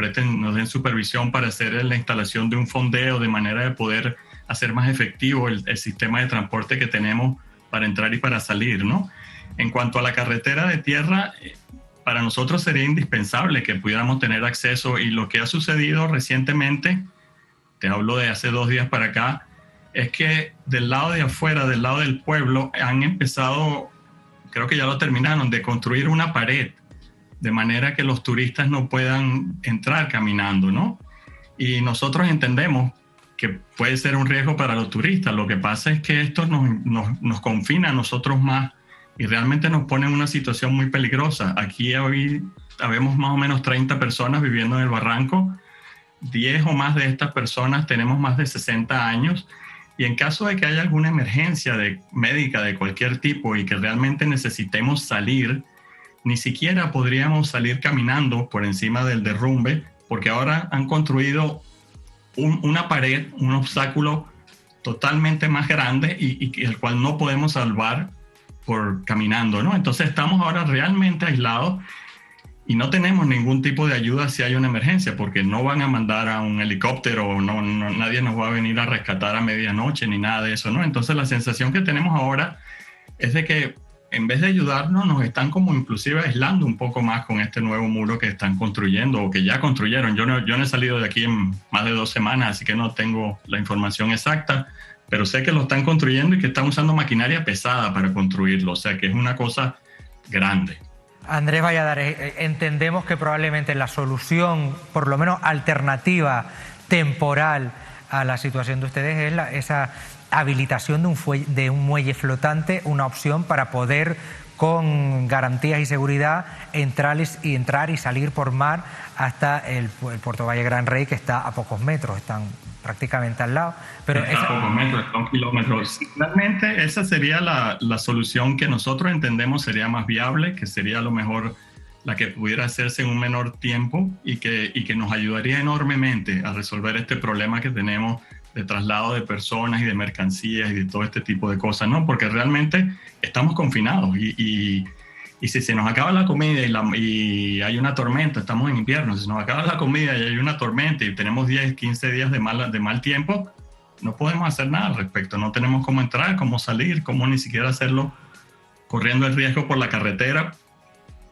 [SPEAKER 9] den supervisión para hacer la instalación de un fondeo, de manera de poder hacer más efectivo el sistema de transporte que tenemos para entrar y para salir, ¿no? En cuanto a la carretera de tierra, para nosotros sería indispensable que pudiéramos tener acceso, y lo que ha sucedido recientemente, te hablo de hace 2 días para acá, es que del lado de afuera, del lado del pueblo, han empezado, creo que ya lo terminaron, de construir una pared, de manera que los turistas no puedan entrar caminando, ¿no? Y nosotros entendemos que puede ser un riesgo para los turistas. Lo que pasa es que esto nos confina a nosotros más y realmente nos pone en una situación muy peligrosa. Aquí habemos más o menos 30 personas viviendo en el barranco. 10 o más de estas personas tenemos más de 60 años. Y en caso de que haya alguna emergencia médica de cualquier tipo y que realmente necesitemos salir, ni siquiera podríamos salir caminando por encima del derrumbe, porque ahora han construido una pared, un obstáculo totalmente más grande y el cual no podemos salvar por caminando, ¿no? Entonces estamos ahora realmente aislados y no tenemos ningún tipo de ayuda si hay una emergencia, porque no van a mandar a un helicóptero, nadie nos va a venir a rescatar a medianoche ni nada de eso, ¿no? Entonces la sensación que tenemos ahora es de que en vez de ayudarnos, nos están como inclusive aislando un poco más con este nuevo muro que están construyendo o que ya construyeron. Yo no he salido de aquí en más de 2 semanas, así que no tengo la información exacta, pero sé que lo están construyendo y que están usando maquinaria pesada para construirlo, o sea que es una cosa grande.
[SPEAKER 1] Andrés Valladares, entendemos que probablemente la solución, por lo menos alternativa, temporal a la situación de ustedes, es esa habilitación de un muelle flotante, una opción para poder, con garantías y seguridad, entrar y salir por mar hasta el puerto Valle Gran Rey, que está a pocos metros, están prácticamente al lado. Pero
[SPEAKER 9] está a pocos metros, son kilómetros. Realmente esa sería la solución que nosotros entendemos sería más viable, que sería a lo mejor la que pudiera hacerse en un menor tiempo y que nos ayudaría enormemente a resolver este problema que tenemos de traslado de personas y de mercancías y de todo este tipo de cosas, ¿no? Porque realmente estamos confinados y si se nos acaba la comida y hay una tormenta, estamos en invierno, si se nos acaba la comida y hay una tormenta y tenemos 10, 15 días de mal tiempo, no podemos hacer nada al respecto. No tenemos cómo entrar, cómo salir, cómo ni siquiera hacerlo corriendo el riesgo por la carretera,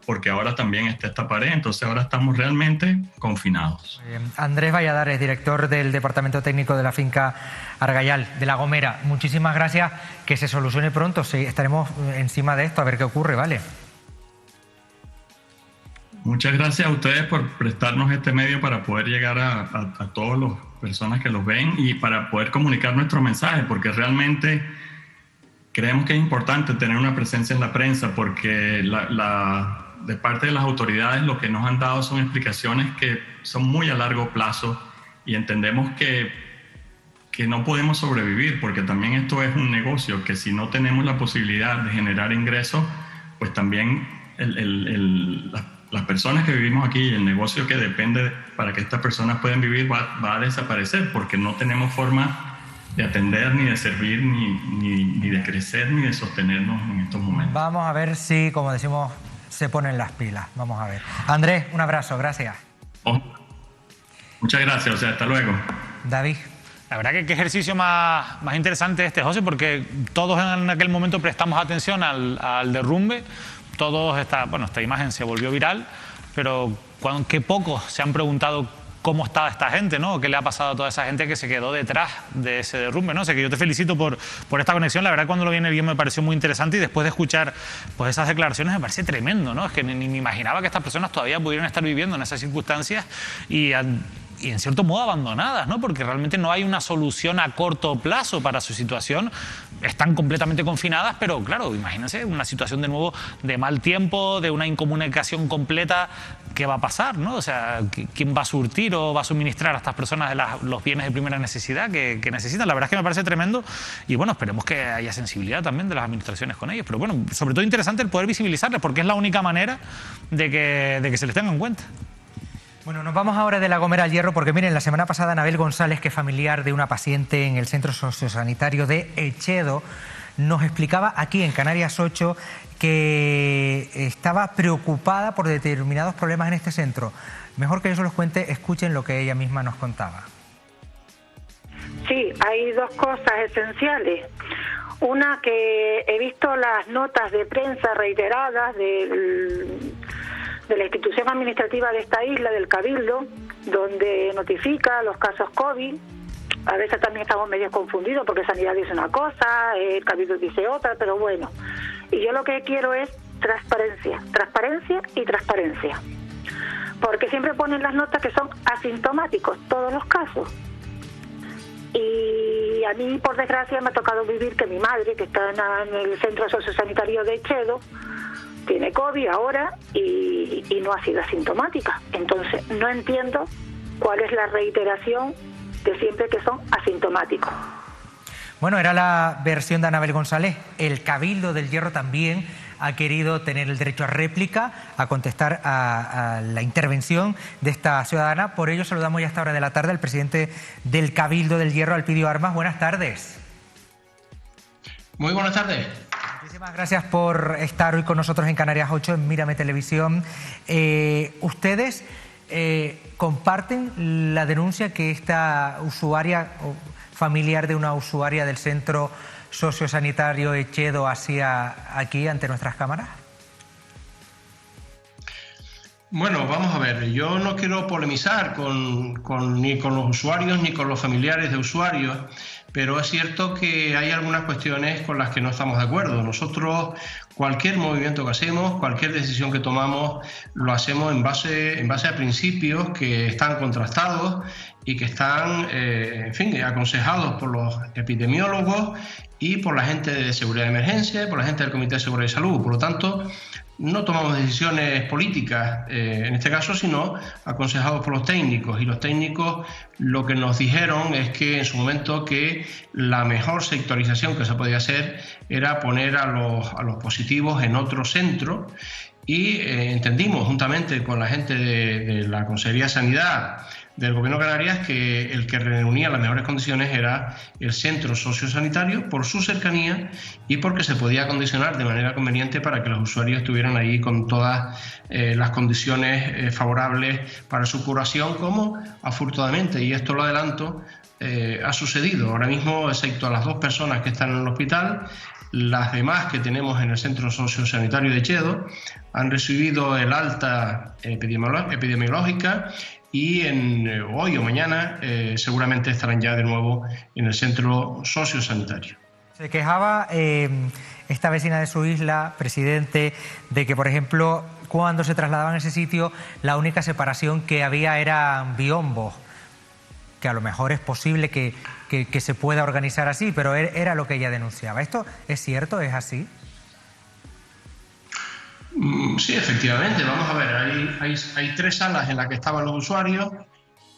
[SPEAKER 9] porque ahora también está esta pared, entonces ahora estamos realmente confinados.
[SPEAKER 1] Andrés Valladares, director del Departamento Técnico de la finca Argallal de La Gomera, muchísimas gracias, que se solucione pronto, sí, estaremos encima de esto a ver qué ocurre, ¿vale?
[SPEAKER 9] Muchas gracias a ustedes por prestarnos este medio para poder llegar a todas las personas que los ven y para poder comunicar nuestro mensaje, porque realmente creemos que es importante tener una presencia en la prensa, porque de parte de las autoridades lo que nos han dado son explicaciones que son muy a largo plazo y entendemos que no podemos sobrevivir, porque también esto es un negocio, que si no tenemos la posibilidad de generar ingresos, pues también las personas que vivimos aquí, el negocio que depende para que estas personas puedan vivir va a desaparecer, porque no tenemos forma de atender, ni de servir, ni de crecer, ni de sostenernos en estos momentos.
[SPEAKER 1] Vamos a ver si, como decimos, se ponen las pilas. Vamos a ver. Andrés, un abrazo, gracias.
[SPEAKER 9] Muchas gracias, o sea, hasta luego.
[SPEAKER 1] David.
[SPEAKER 2] La verdad que qué ejercicio más interesante José, porque todos en aquel momento prestamos atención al derrumbe, todos esta imagen se volvió viral, pero qué pocos se han preguntado cómo estaba esta gente, ¿no? ¿Qué le ha pasado a toda esa gente que se quedó detrás de ese derrumbe, ¿no? O sea, que yo te felicito por esta conexión. La verdad, cuando lo vi en el guión me pareció muy interesante, y después de escuchar pues esas declaraciones me parece tremendo, ¿no? Es que ni me imaginaba que estas personas todavía pudieran estar viviendo en esas circunstancias y en cierto modo abandonadas, ¿no? Porque realmente no hay una solución a corto plazo para su situación. Están completamente confinadas, pero claro, imagínense una situación de nuevo de mal tiempo, de una incomunicación completa. ¿Qué va a pasar, no? O sea, ¿quién va a surtir o va a suministrar a estas personas los bienes de primera necesidad que necesitan? La verdad es que me parece tremendo y bueno, esperemos que haya sensibilidad también de las administraciones con ellos. Pero bueno, sobre todo interesante el poder visibilizarles, porque es la única manera de que se les tenga en cuenta.
[SPEAKER 1] Bueno, nos vamos ahora de La Gomera al Hierro, porque miren, la semana pasada Anabel González, que es familiar de una paciente en el Centro Sociosanitario de Echedo, nos explicaba aquí en Canarias 8 que estaba preocupada por determinados problemas en este centro. Mejor que yo se los cuente, escuchen lo que ella misma nos contaba.
[SPEAKER 10] Sí, hay dos cosas esenciales. Una, que he visto las notas de prensa reiteradas de la institución administrativa de esta isla, del Cabildo, donde notifica los casos COVID. A veces también estamos medio confundidos porque Sanidad dice una cosa, el Cabildo dice otra, pero bueno. Y yo lo que quiero es transparencia, transparencia y transparencia. Porque siempre ponen las notas que son asintomáticos, todos los casos. Y a mí, por desgracia, me ha tocado vivir que mi madre, que está en el Centro Sociosanitario de Echedo, tiene COVID ahora y no ha sido asintomática. Entonces, no entiendo cuál es la reiteración de siempre que son asintomáticos.
[SPEAKER 1] Bueno, era la versión de Anabel González. El Cabildo del Hierro también ha querido tener el derecho a réplica, a contestar a la intervención de esta ciudadana. Por ello saludamos ya a esta hora de la tarde al presidente del Cabildo del Hierro, Elpidio Armas. Buenas tardes.
[SPEAKER 11] Muy buenas tardes.
[SPEAKER 1] Muchísimas gracias por estar hoy con nosotros en Canarias 8, en Mírame Televisión. ¿Ustedes comparten la denuncia que esta usuaria o familiar de una usuaria del Centro Sociosanitario Echedo hacía aquí ante nuestras cámaras?
[SPEAKER 11] Bueno, vamos a ver, yo no quiero polemizar ni con los usuarios ni con los familiares de usuarios, pero es cierto que hay algunas cuestiones con las que no estamos de acuerdo. Nosotros, cualquier movimiento que hacemos, cualquier decisión que tomamos, lo hacemos en base a principios que están contrastados y que están, aconsejados por los epidemiólogos y por la gente de seguridad de emergencia y por la gente del Comité de Seguridad y Salud. Por lo tanto, no tomamos decisiones políticas en este caso, sino aconsejados por los técnicos. Y los técnicos lo que nos dijeron es que en su momento que la mejor sectorización que se podía hacer era poner a los positivos en otro centro. Y entendimos juntamente con la gente de la Consejería de Sanidad del Gobierno de Canarias que el que reunía las mejores condiciones era el centro sociosanitario por su cercanía y porque se podía acondicionar de manera conveniente para que los usuarios estuvieran ahí con todas las condiciones favorables para su curación, como afortunadamente, y esto lo adelanto, ha sucedido. Ahora mismo, excepto a las 2 personas que están en el hospital, Las demás que tenemos en el Centro Sociosanitario de Chedo han recibido el alta epidemiológica y hoy o mañana seguramente estarán ya de nuevo en el Centro Sociosanitario.
[SPEAKER 1] Se quejaba esta vecina de su isla, presidente, de que, por ejemplo, cuando se trasladaban a ese sitio, la única separación que había eran biombos, que a lo mejor es posible que se pueda organizar así, pero era lo que ella denunciaba. ¿Esto es cierto? ¿Es así?
[SPEAKER 11] Sí, efectivamente. Vamos a ver, hay 3 salas en las que estaban los usuarios,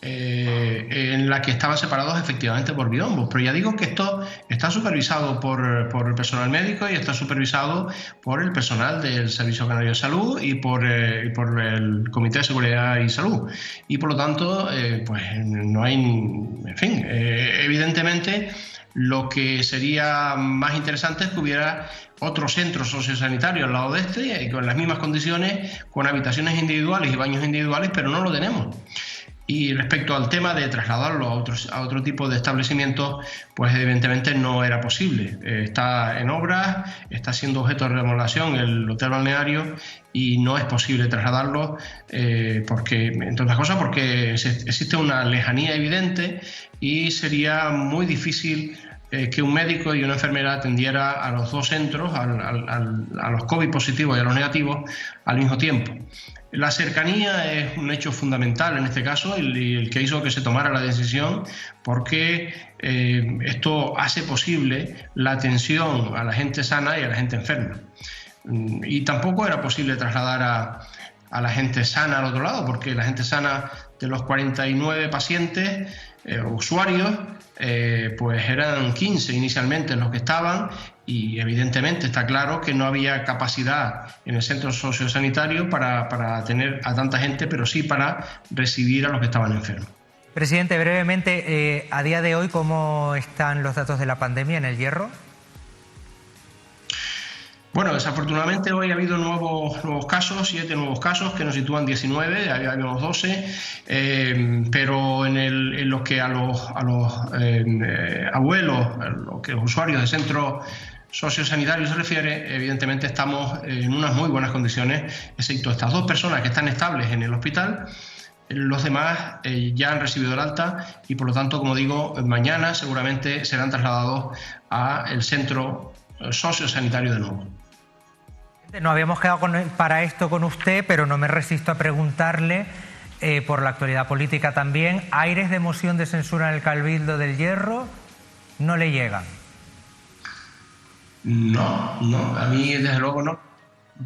[SPEAKER 11] en las que estaban separados efectivamente por biombos. Pero ya digo que esto está supervisado por el personal médico y está supervisado por el personal del Servicio Canario de Salud y por el Comité de Seguridad y Salud. Y por lo tanto, pues no hay... En fin, evidentemente lo que sería más interesante es que hubiera otro centro sociosanitario al lado de este, con las mismas condiciones, con habitaciones individuales y baños individuales, pero no lo tenemos. Y respecto al tema de trasladarlo a otro tipo de establecimientos, pues evidentemente no era posible. Está en obras, está siendo objeto de remodelación el hotel balneario y no es posible trasladarlo porque, entre otras cosas, porque existe una lejanía evidente y sería muy difícil que un médico y una enfermera atendiera a los 2 centros, a los COVID positivos y a los negativos al mismo tiempo. La cercanía es un hecho fundamental en este caso, el que hizo que se tomara la decisión, porque esto hace posible la atención a la gente sana y a la gente enferma. Y tampoco era posible trasladar a la gente sana al otro lado, porque la gente sana, de los 49 pacientes, usuarios, pues eran 15 inicialmente los que estaban, y evidentemente está claro que no había capacidad en el centro sociosanitario para tener a tanta gente, pero sí para recibir a los que estaban enfermos.
[SPEAKER 1] Presidente, brevemente, a día de hoy, ¿cómo están los datos de la pandemia en El Hierro?
[SPEAKER 11] Bueno, desafortunadamente hoy ha habido nuevos casos, 7 nuevos casos que nos sitúan 19, habíamos 12, pero en lo que a los abuelos, los usuarios del centro sociosanitario se refiere, evidentemente estamos en unas muy buenas condiciones, excepto estas 2 personas que están estables en el hospital. Los demás ya han recibido el alta y, por lo tanto, como digo, mañana seguramente serán trasladados al centro sociosanitario de nuevo.
[SPEAKER 1] No habíamos quedado para esto con usted, pero no me resisto a preguntarle por la actualidad política también. ¿Aires de moción de censura en el Cabildo del Hierro no le llegan?
[SPEAKER 11] No, a mí desde luego no.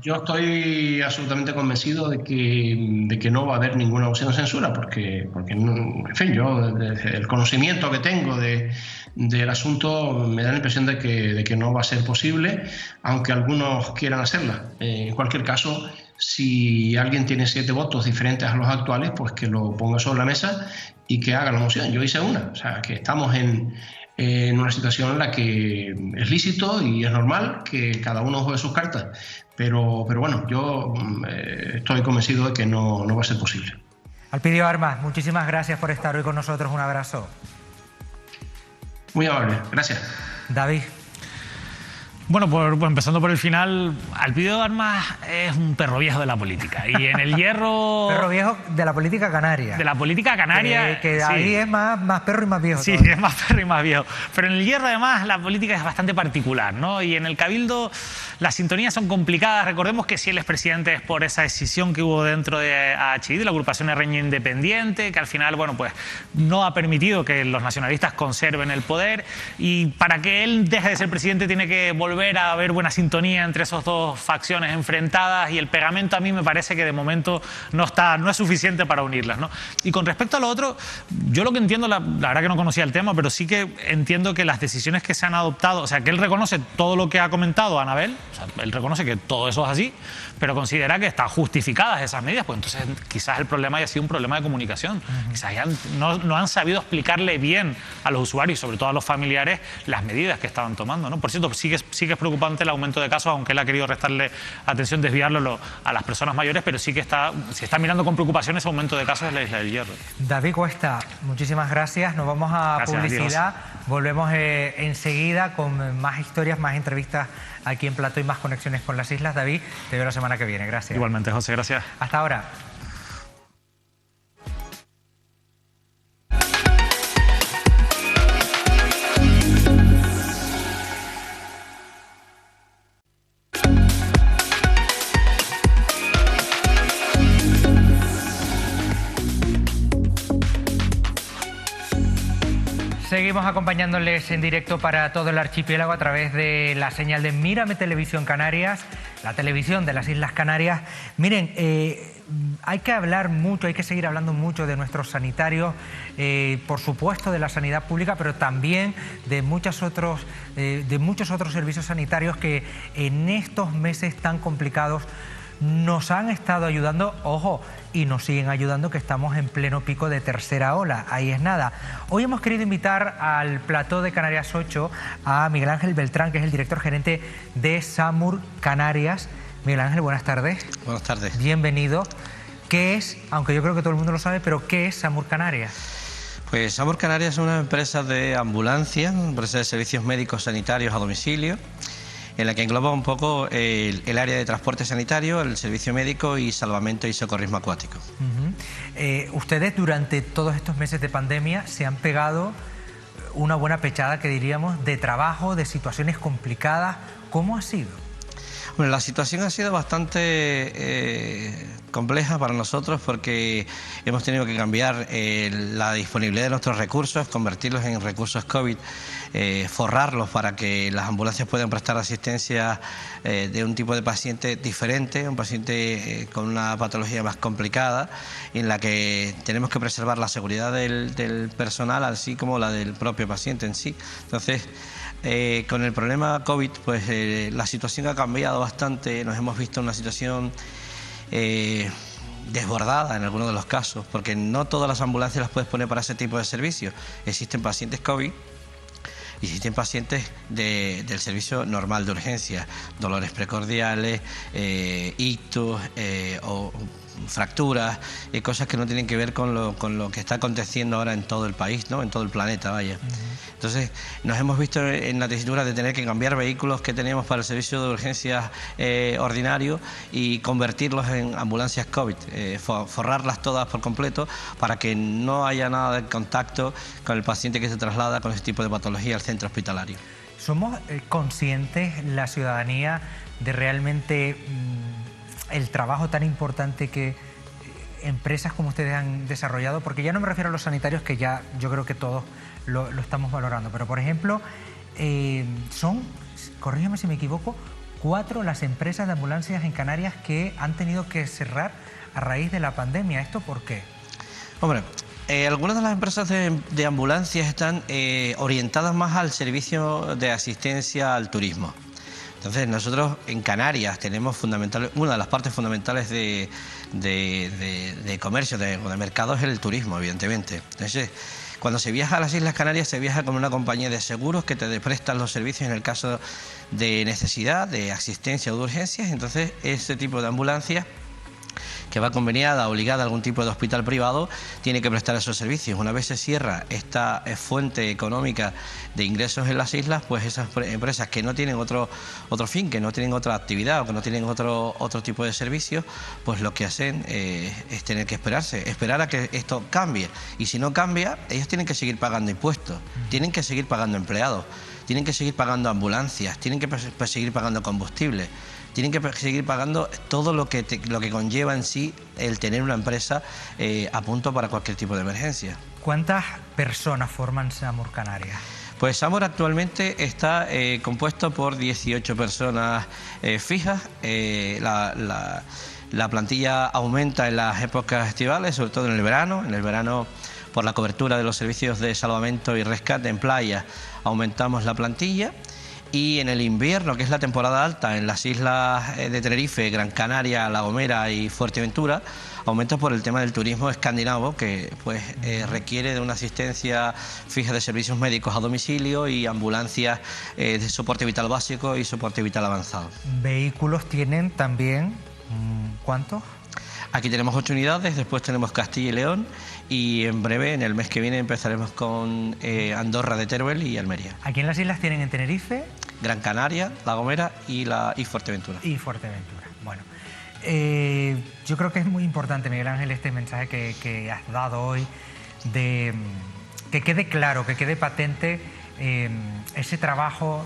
[SPEAKER 11] Yo estoy absolutamente convencido de que no va a haber ninguna moción de censura, porque en fin, yo el conocimiento que tengo del asunto me da la impresión de que no va a ser posible, aunque algunos quieran hacerla. En cualquier caso, si alguien tiene 7 votos diferentes a los actuales, pues que lo ponga sobre la mesa y que haga la moción. Yo hice una, o sea, que estamos en una situación en la que es lícito y es normal que cada uno juegue sus cartas, pero bueno, yo estoy convencido de que no va a ser posible.
[SPEAKER 1] Alpidio Armas, muchísimas gracias por estar hoy con nosotros, un abrazo.
[SPEAKER 11] Muy amable, gracias.
[SPEAKER 1] David.
[SPEAKER 2] Bueno, empezando por el final, Alpidio Armas es un perro viejo de la política. Y en El Hierro...
[SPEAKER 1] Perro viejo de la política canaria.
[SPEAKER 2] De la política canaria.
[SPEAKER 1] Que David sí. Es más perro y más viejo.
[SPEAKER 2] Sí, todavía. Es más perro y más viejo. Pero en El Hierro, además, la política es bastante particular, ¿no? Y en el Cabildo las sintonías son complicadas. Recordemos que si él es presidente es por esa decisión que hubo dentro de AHI, de la agrupación herreña independiente, que al final, bueno, pues no ha permitido que los nacionalistas conserven el poder. Y para que él deje de ser presidente tiene que volver a haber buena sintonía entre esas 2 facciones enfrentadas, y el pegamento a mí me parece que de momento no es suficiente para unirlas, ¿no? Y con respecto a lo otro, yo lo que entiendo, la verdad que no conocía el tema, pero sí que entiendo que las decisiones que se han adoptado, o sea, que él reconoce todo lo que ha comentado Anabel, o sea, él reconoce que todo eso es así, pero considera que están justificadas esas medidas, pues entonces quizás el problema haya sido un problema de comunicación. Quizás no han sabido explicarle bien a los usuarios, sobre todo a los familiares, las medidas que estaban tomando, ¿no? Por cierto, sigue sí que es preocupante el aumento de casos, aunque él ha querido restarle atención, desviarlo a las personas mayores, pero sí que se está mirando con preocupación ese aumento de casos en la Isla del Hierro.
[SPEAKER 1] David Cuesta, muchísimas gracias. Nos vamos a publicidad. Volvemos enseguida con más historias, más entrevistas aquí en Plató y más conexiones con las islas. David, te veo la semana que viene. Gracias.
[SPEAKER 2] Igualmente, José, gracias.
[SPEAKER 1] Hasta ahora. Seguimos acompañándoles en directo para todo el archipiélago a través de la señal de Mírame Televisión Canarias, la televisión de las Islas Canarias. Miren, hay que hablar mucho, hay que seguir hablando mucho de nuestros sanitarios, por supuesto de la sanidad pública, pero también de muchos otros servicios sanitarios que en estos meses tan complicados nos han estado ayudando, ojo, y nos siguen ayudando, que estamos en pleno pico de tercera ola. Ahí es nada. Hoy hemos querido invitar al plató de Canarias 8 a Miguel Ángel Beltrán, que es el director gerente de SAMUR Canarias. Miguel Ángel, buenas tardes.
[SPEAKER 12] Buenas tardes.
[SPEAKER 1] Bienvenido. ¿Qué es, aunque yo creo que todo el mundo lo sabe, pero qué es SAMUR Canarias?
[SPEAKER 12] Pues SAMUR Canarias es una empresa de ambulancia, una empresa de servicios médicos sanitarios a domicilio, en la que engloba un poco el área de transporte sanitario, el servicio médico y salvamento y socorrismo acuático.
[SPEAKER 1] Ustedes durante todos estos meses de pandemia se han pegado una buena pechada, que diríamos, de trabajo, de situaciones complicadas. ¿Cómo ha sido?
[SPEAKER 12] Bueno, la situación ha sido bastante compleja para nosotros, porque hemos tenido que cambiar la disponibilidad de nuestros recursos, convertirlos en recursos COVID, forrarlos para que las ambulancias puedan prestar asistencia de un tipo de paciente diferente, un paciente con una patología más complicada, en la que tenemos que preservar la seguridad del personal, así como la del propio paciente en sí. Entonces, con el problema COVID, pues la situación ha cambiado bastante. Nos hemos visto en una situación desbordada en algunos de los casos, porque no todas las ambulancias las puedes poner para ese tipo de servicios. Existen pacientes COVID y existen pacientes del servicio normal de urgencia, dolores precordiales, ictus o fracturas, cosas que no tienen que ver con lo que está aconteciendo ahora en todo el país, ¿no? En todo el planeta, vaya. Entonces, nos hemos visto en la tesitura de tener que cambiar vehículos que teníamos para el servicio de urgencias ordinario y convertirlos en ambulancias COVID, forrarlas todas por completo para que no haya nada de contacto con el paciente que se traslada con ese tipo de patología al centro hospitalario.
[SPEAKER 1] ¿Somos conscientes, la ciudadanía, de realmente el trabajo tan importante que empresas como ustedes han desarrollado? Porque ya no me refiero a los sanitarios, que ya yo creo que todos lo estamos valorando, pero por ejemplo, son, corrígeme si me equivoco, 4 las empresas de ambulancias en Canarias que han tenido que cerrar a raíz de la pandemia. ¿Esto por qué?
[SPEAKER 12] Hombre, algunas de las empresas de ambulancias están orientadas más al servicio de asistencia al turismo. Entonces, nosotros en Canarias tenemos una de las partes fundamentales de comercio, de mercado, es el turismo, evidentemente. Entonces, cuando se viaja a las Islas Canarias, se viaja con una compañía de seguros que te prestan los servicios en el caso de necesidad, de asistencia o de urgencias. Entonces, ese tipo de ambulancia, que va conveniada o ligada a algún tipo de hospital privado, tiene que prestar esos servicios. Una vez se cierra esta fuente económica de ingresos en las islas, pues esas empresas que no tienen otro fin, que no tienen otra actividad o que no tienen otro tipo de servicios, pues lo que hacen es tener que esperar a que esto cambie. Y si no cambia, ellos tienen que seguir pagando impuestos, tienen que seguir pagando empleados, tienen que seguir pagando ambulancias, tienen que seguir pagando combustible, tienen que seguir pagando todo lo que conlleva en sí el tener una empresa a punto para cualquier tipo de emergencia.
[SPEAKER 1] ¿Cuántas personas forman SAMUR Canarias?
[SPEAKER 12] Pues SAMUR actualmente está compuesto por 18 personas fijas. La plantilla aumenta en las épocas estivales, sobre todo en el verano. En el verano, por la cobertura de los servicios de salvamento y rescate en playa, aumentamos la plantilla. Y en el invierno, que es la temporada alta, en las islas de Tenerife, Gran Canaria, La Gomera y Fuerteventura, aumenta por el tema del turismo escandinavo, que pues requiere de una asistencia fija de servicios médicos a domicilio y ambulancias de soporte vital básico y soporte vital avanzado.
[SPEAKER 1] ¿Vehículos tienen también cuántos?
[SPEAKER 12] Aquí tenemos 8 unidades, después tenemos Castilla y León y en breve, en el mes que viene, empezaremos con Andorra de Teruel y Almería.
[SPEAKER 1] ¿Aquí en las islas tienen en Tenerife?
[SPEAKER 12] Gran Canaria, La Gomera y Fuerteventura.
[SPEAKER 1] Y Fuerteventura, bueno. Yo creo que es muy importante, Miguel Ángel, este mensaje que has dado hoy, de que quede claro, que quede patente ese trabajo.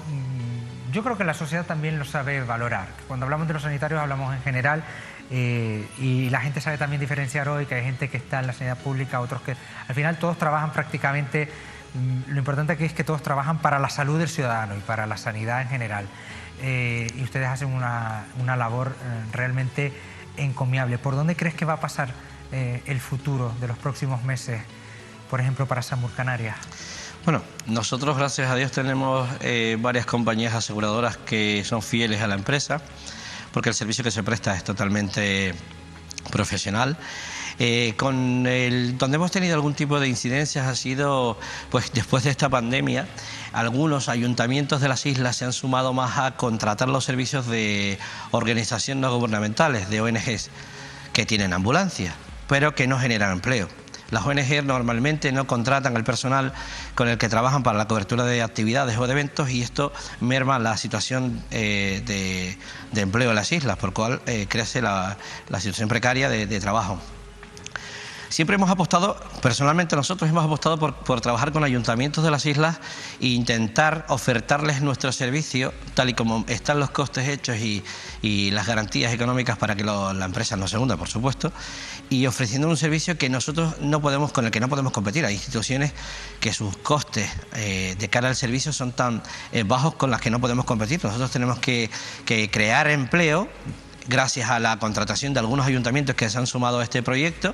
[SPEAKER 1] Yo creo que la sociedad también lo sabe valorar. Cuando hablamos de los sanitarios hablamos en general, y la gente sabe también diferenciar hoy que hay gente que está en la sanidad pública, otros que al final todos trabajan prácticamente. Lo importante aquí es que todos trabajan para la salud del ciudadano y para la sanidad en general. Y ustedes hacen una labor realmente encomiable. ¿Por dónde crees que va a pasar el futuro de los próximos meses, por ejemplo, para Samur Canarias?
[SPEAKER 12] Bueno, nosotros, gracias a Dios, tenemos varias compañías aseguradoras que son fieles a la empresa, porque el servicio que se presta es totalmente profesional. Donde hemos tenido algún tipo de incidencias ha sido, pues después de esta pandemia, algunos ayuntamientos de las islas se han sumado más a contratar los servicios de organizaciones no gubernamentales, de ONGs, que tienen ambulancias, pero que no generan empleo. Las ONG normalmente no contratan al personal con el que trabajan para la cobertura de actividades o de eventos, y esto merma la situación de empleo en las islas, por lo cual crece la situación precaria de trabajo. Siempre hemos apostado, personalmente nosotros hemos apostado por trabajar con ayuntamientos de las islas e intentar ofertarles nuestro servicio, tal y como están los costes hechos y las garantías económicas para que la empresa no se hunda, por supuesto, y ofreciendo un servicio que nosotros con el que no podemos competir. Hay instituciones que sus costes de cara al servicio son tan bajos con las que no podemos competir. Nosotros tenemos que crear empleo gracias a la contratación de algunos ayuntamientos que se han sumado a este proyecto,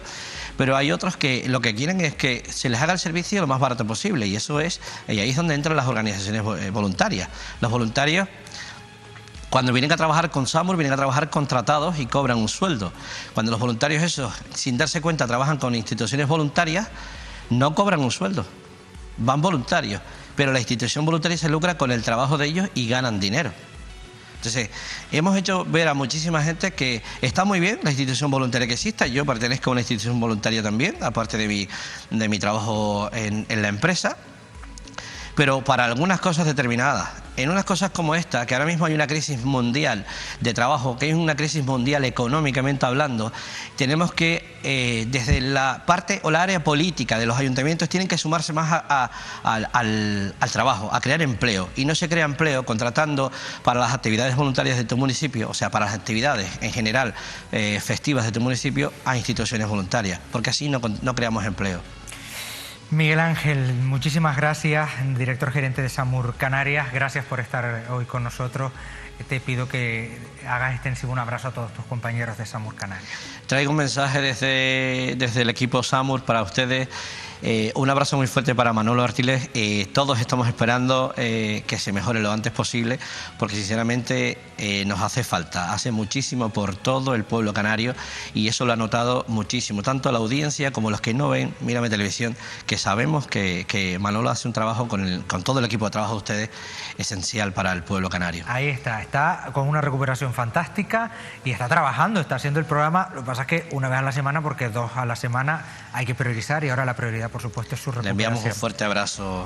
[SPEAKER 12] pero hay otros que lo que quieren es que se les haga el servicio lo más barato posible, y ahí es donde entran las organizaciones voluntarias. Los voluntarios, cuando vienen a trabajar con SAMUR, vienen a trabajar contratados y cobran un sueldo. Cuando los voluntarios esos, sin darse cuenta, trabajan con instituciones voluntarias, no cobran un sueldo, van voluntarios, pero la institución voluntaria se lucra con el trabajo de ellos y ganan dinero. Entonces, hemos hecho ver a muchísima gente que está muy bien la institución voluntaria que exista. Yo pertenezco a una institución voluntaria también, aparte de mi trabajo en la empresa, pero para algunas cosas determinadas. En unas cosas como esta, que ahora mismo hay una crisis mundial de trabajo, que hay una crisis mundial económicamente hablando, tenemos que, desde la parte o la área política de los ayuntamientos, tienen que sumarse más al trabajo, a crear empleo. Y no se crea empleo contratando para las actividades voluntarias de tu municipio, o sea, para las actividades en general festivas de tu municipio, a instituciones voluntarias, porque así no creamos empleo.
[SPEAKER 1] Miguel Ángel, muchísimas gracias, director gerente de SAMUR Canarias. Gracias por estar hoy con nosotros. Te pido que hagas extensivo un abrazo a todos tus compañeros de SAMUR Canarias.
[SPEAKER 12] Traigo un mensaje desde el equipo SAMUR para ustedes. Un abrazo muy fuerte para Manolo Artiles. Todos estamos esperando que se mejore lo antes posible, porque sinceramente nos hace falta, hace muchísimo por todo el pueblo canario, y eso lo ha notado muchísimo, tanto la audiencia como los que no ven Mírame Televisión, que sabemos que Manolo hace un trabajo con todo el equipo de trabajo de ustedes esencial para el pueblo canario.
[SPEAKER 1] Ahí está con una recuperación fantástica y está trabajando, está haciendo el programa. Lo que pasa es que una vez a la semana, porque 2 a la semana hay que priorizar, y ahora la prioridad, por supuesto, es su recuperación.
[SPEAKER 12] Le enviamos un fuerte abrazo,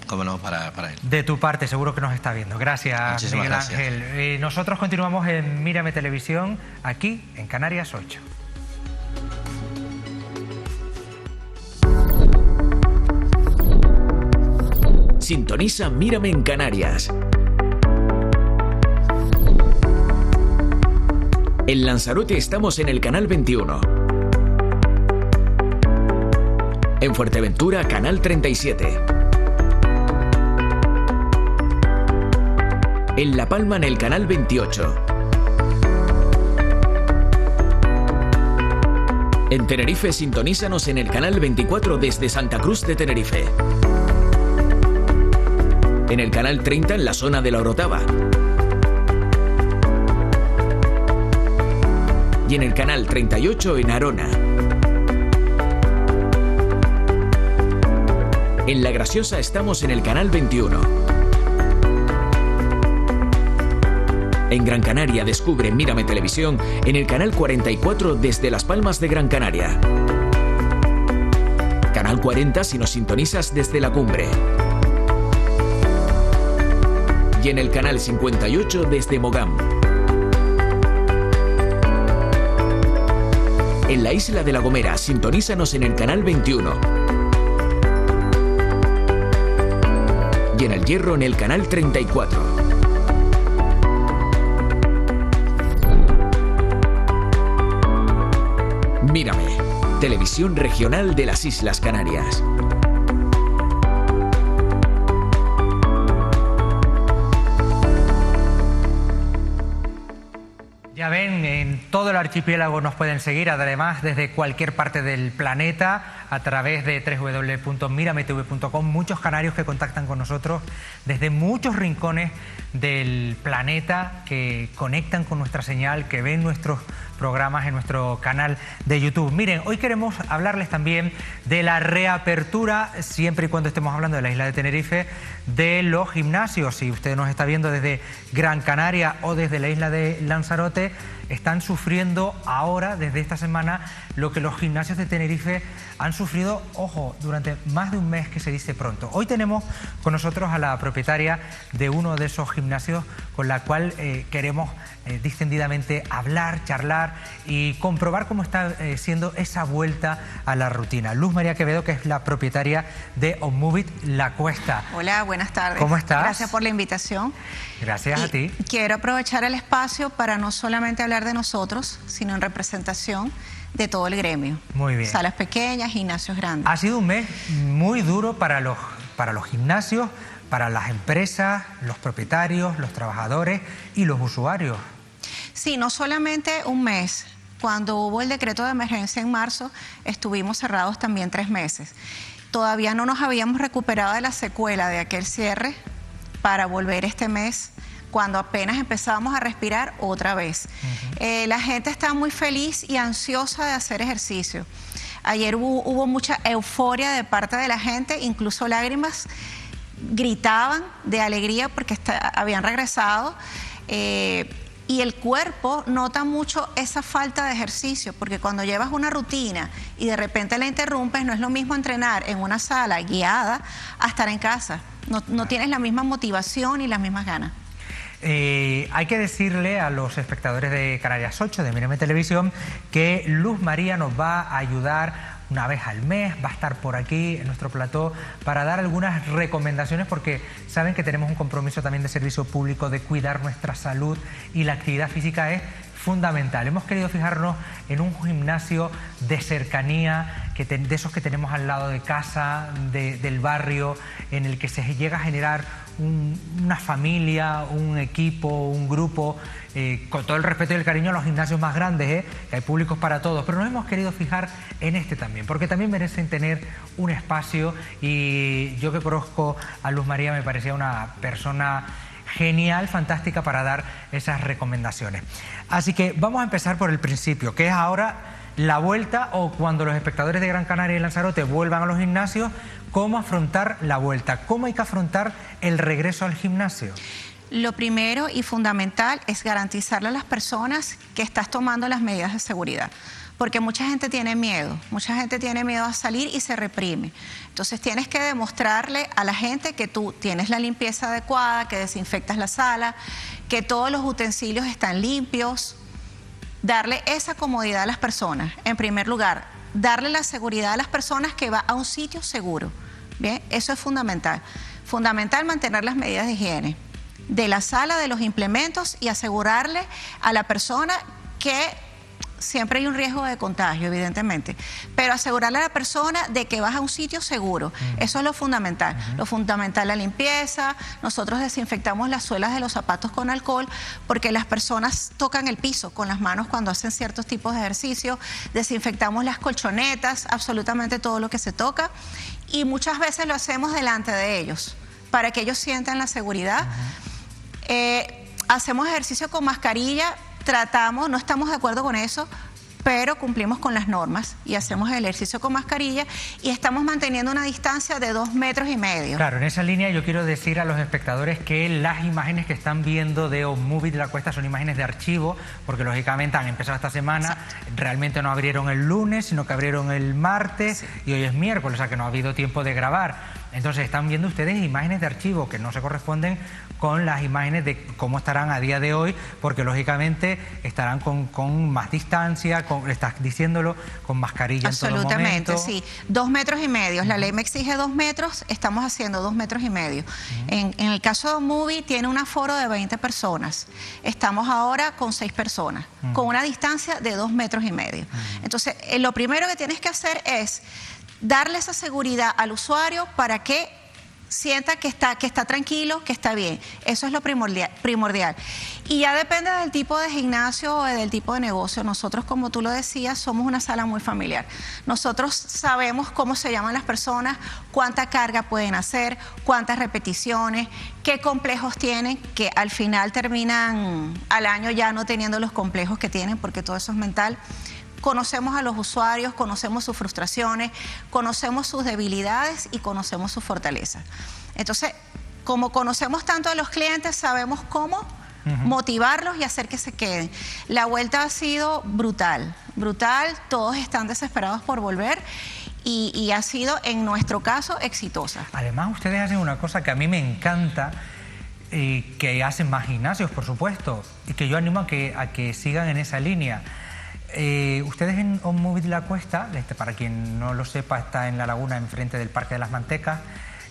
[SPEAKER 12] como no, para él.
[SPEAKER 1] De tu parte, seguro que nos está viendo. Gracias,
[SPEAKER 12] muchísimas
[SPEAKER 1] Miguel
[SPEAKER 12] gracias.
[SPEAKER 1] Ángel. Nosotros continuamos en Mírame Televisión, aquí en Canarias 8.
[SPEAKER 13] Sintoniza Mírame en Canarias. En Lanzarote estamos en el canal 21. En Fuerteventura, canal 37. En La Palma, en el canal 28. En Tenerife, sintonízanos en el canal 24 desde Santa Cruz de Tenerife. en el canal 30 en la zona de La Orotava y en el canal 38 en Arona. En La Graciosa estamos en el canal 21. En Gran Canaria descubre Mírame Televisión en el canal 44 desde Las Palmas de Gran Canaria. Canal 40 si nos sintonizas desde La Cumbre. Y en el canal 58 desde Mogán. En la isla de La Gomera, sintonízanos en el canal 21. Y en El Hierro en el canal 34. Mírame, televisión regional de las Islas Canarias.
[SPEAKER 1] Ya ven, en todo el archipiélago nos pueden seguir, además desde cualquier parte del planeta, a través de www.mirametv.com. Muchos canarios que contactan con nosotros desde muchos rincones del planeta, que conectan con nuestra señal, que ven nuestros programas en nuestro canal de YouTube. Miren, hoy queremos hablarles también de la reapertura, siempre y cuando estemos hablando de la isla de Tenerife, de los gimnasios. Si usted nos está viendo desde Gran Canaria o desde la isla de Lanzarote, están sufriendo ahora, desde esta semana, lo que los gimnasios de Tenerife han sufrido, ojo, durante más de un mes, que se dice pronto. Hoy tenemos con nosotros a la propietaria de uno de esos gimnasios, con la cual queremos distendidamente hablar, charlar y comprobar cómo está siendo esa vuelta a la rutina. Luz María Quevedo, que es la propietaria de OnMove It La Cuesta.
[SPEAKER 14] Hola, buenas tardes.
[SPEAKER 1] ¿Cómo estás?
[SPEAKER 14] Gracias por la invitación.
[SPEAKER 1] Gracias a ti.
[SPEAKER 14] Quiero aprovechar el espacio para no solamente hablar de nosotros, sino en representación de todo el gremio.
[SPEAKER 1] Muy bien.
[SPEAKER 14] Salas pequeñas, gimnasios grandes.
[SPEAKER 1] Ha sido un mes muy duro para los gimnasios, para las empresas, los propietarios, los trabajadores y los usuarios.
[SPEAKER 14] Sí, no solamente un mes. Cuando hubo el decreto de emergencia en marzo, estuvimos cerrados también 3 meses. Todavía no nos habíamos recuperado de la secuela de aquel cierre para volver este mes, cuando apenas empezábamos a respirar otra vez. La gente está muy feliz y ansiosa de hacer ejercicio. Ayer hubo mucha euforia de parte de la gente, incluso lágrimas, gritaban de alegría porque habían regresado. Y el cuerpo nota mucho esa falta de ejercicio, porque cuando llevas una rutina y de repente la interrumpes, no es lo mismo entrenar en una sala guiada a estar en casa. No tienes la misma motivación y las mismas ganas.
[SPEAKER 1] Hay que decirle a los espectadores de Canarias 8, de Mírame Televisión, que Luz María nos va a ayudar una vez al mes, va a estar por aquí en nuestro plató para dar algunas recomendaciones, porque saben que tenemos un compromiso también de servicio público de cuidar nuestra salud, y la actividad física es fundamental. Hemos querido fijarnos en un gimnasio de cercanía, de esos que tenemos al lado de casa, del barrio, en el que se llega a generar una familia, un equipo, un grupo, con todo el respeto y el cariño a los gimnasios más grandes, que hay públicos para todos, pero nos hemos querido fijar en este también, porque también merecen tener un espacio, y yo que conozco a Luz María me parecía una persona genial, fantástica para dar esas recomendaciones. Así que vamos a empezar por el principio, que es ahora la vuelta, o cuando los espectadores de Gran Canaria y Lanzarote vuelvan a los gimnasios, cómo afrontar la vuelta, cómo hay que afrontar el regreso al gimnasio.
[SPEAKER 14] Lo primero y fundamental es garantizarle a las personas que estás tomando las medidas de seguridad, porque mucha gente tiene miedo a salir y se reprime. Entonces tienes que demostrarle a la gente que tú tienes la limpieza adecuada, que desinfectas la sala, que todos los utensilios están limpios. Darle esa comodidad a las personas. En primer lugar, darle la seguridad a las personas que va a un sitio seguro. Bien, eso es fundamental. Fundamental mantener las medidas de higiene de la sala, de los implementos, y asegurarle a la persona que siempre hay un riesgo de contagio, evidentemente, pero asegurarle a la persona de que vas a un sitio seguro. Eso es lo fundamental. Lo fundamental, la limpieza. Nosotros desinfectamos las suelas de los zapatos con alcohol, porque las personas tocan el piso con las manos cuando hacen ciertos tipos de ejercicio. Desinfectamos las colchonetas, absolutamente todo lo que se toca, y muchas veces lo hacemos delante de ellos. para que ellos sientan la seguridad. Hacemos ejercicio con mascarilla, no estamos de acuerdo con eso, pero cumplimos con las normas y hacemos el ejercicio con mascarilla y estamos manteniendo una distancia de 2,5 metros.
[SPEAKER 1] Claro, en esa línea yo quiero decir a los espectadores que las imágenes que están viendo de OnMovie de la Cuesta son imágenes de archivo, porque lógicamente han empezado esta semana, realmente no abrieron el lunes, sino que abrieron el martes y hoy es miércoles, o sea que no ha habido tiempo de grabar. Entonces están viendo ustedes imágenes de archivo que no se corresponden con las imágenes de cómo estarán a día de hoy, porque lógicamente estarán con más distancia, estás diciéndolo, con mascarilla en todo momento.
[SPEAKER 14] Absolutamente, sí. 2,5 metros. La ley me exige 2 metros, estamos haciendo 2,5 metros. En el caso de OnMovie tiene un aforo de 20 personas. Estamos ahora con 6 personas, con una distancia de 2,5 metros. Entonces, lo primero que tienes que hacer es darle esa seguridad al usuario para que sienta que está tranquilo, que está bien. Eso es lo primordial. Y ya depende del tipo de gimnasio o del tipo de negocio. Nosotros, como tú lo decías, somos una sala muy familiar. Nosotros sabemos cómo se llaman las personas, cuánta carga pueden hacer, cuántas repeticiones, qué complejos tienen, que al final terminan al año ya no teniendo los complejos que tienen, porque todo eso es mental. Conocemos a los usuarios, conocemos sus frustraciones, conocemos sus debilidades y conocemos sus fortalezas. Entonces, como conocemos tanto a los clientes, sabemos cómo motivarlos y hacer que se queden. La vuelta ha sido brutal, todos están desesperados por volver y ha sido, en nuestro caso, exitosa.
[SPEAKER 1] Además, ustedes hacen una cosa que a mí me encanta, que hacen más gimnasios, por supuesto, y que yo animo a que sigan en esa línea. Ustedes en OnMovie de la Cuesta, para quien no lo sepa, está en la laguna enfrente del Parque de las Mantecas,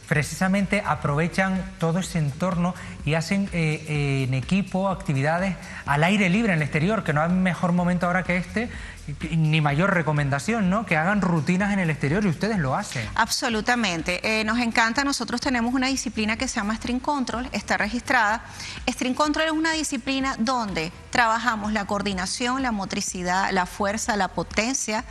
[SPEAKER 1] precisamente aprovechan todo ese entorno y hacen en equipo actividades al aire libre en el exterior, que no hay mejor momento ahora que este, ni mayor recomendación, ¿no? Que hagan rutinas en el exterior y ustedes lo hacen.
[SPEAKER 14] Absolutamente. Nos encanta. Nosotros tenemos una disciplina que se llama Strength Control, está registrada. Strength Control es una disciplina donde trabajamos la coordinación, la motricidad, la fuerza, la potencia.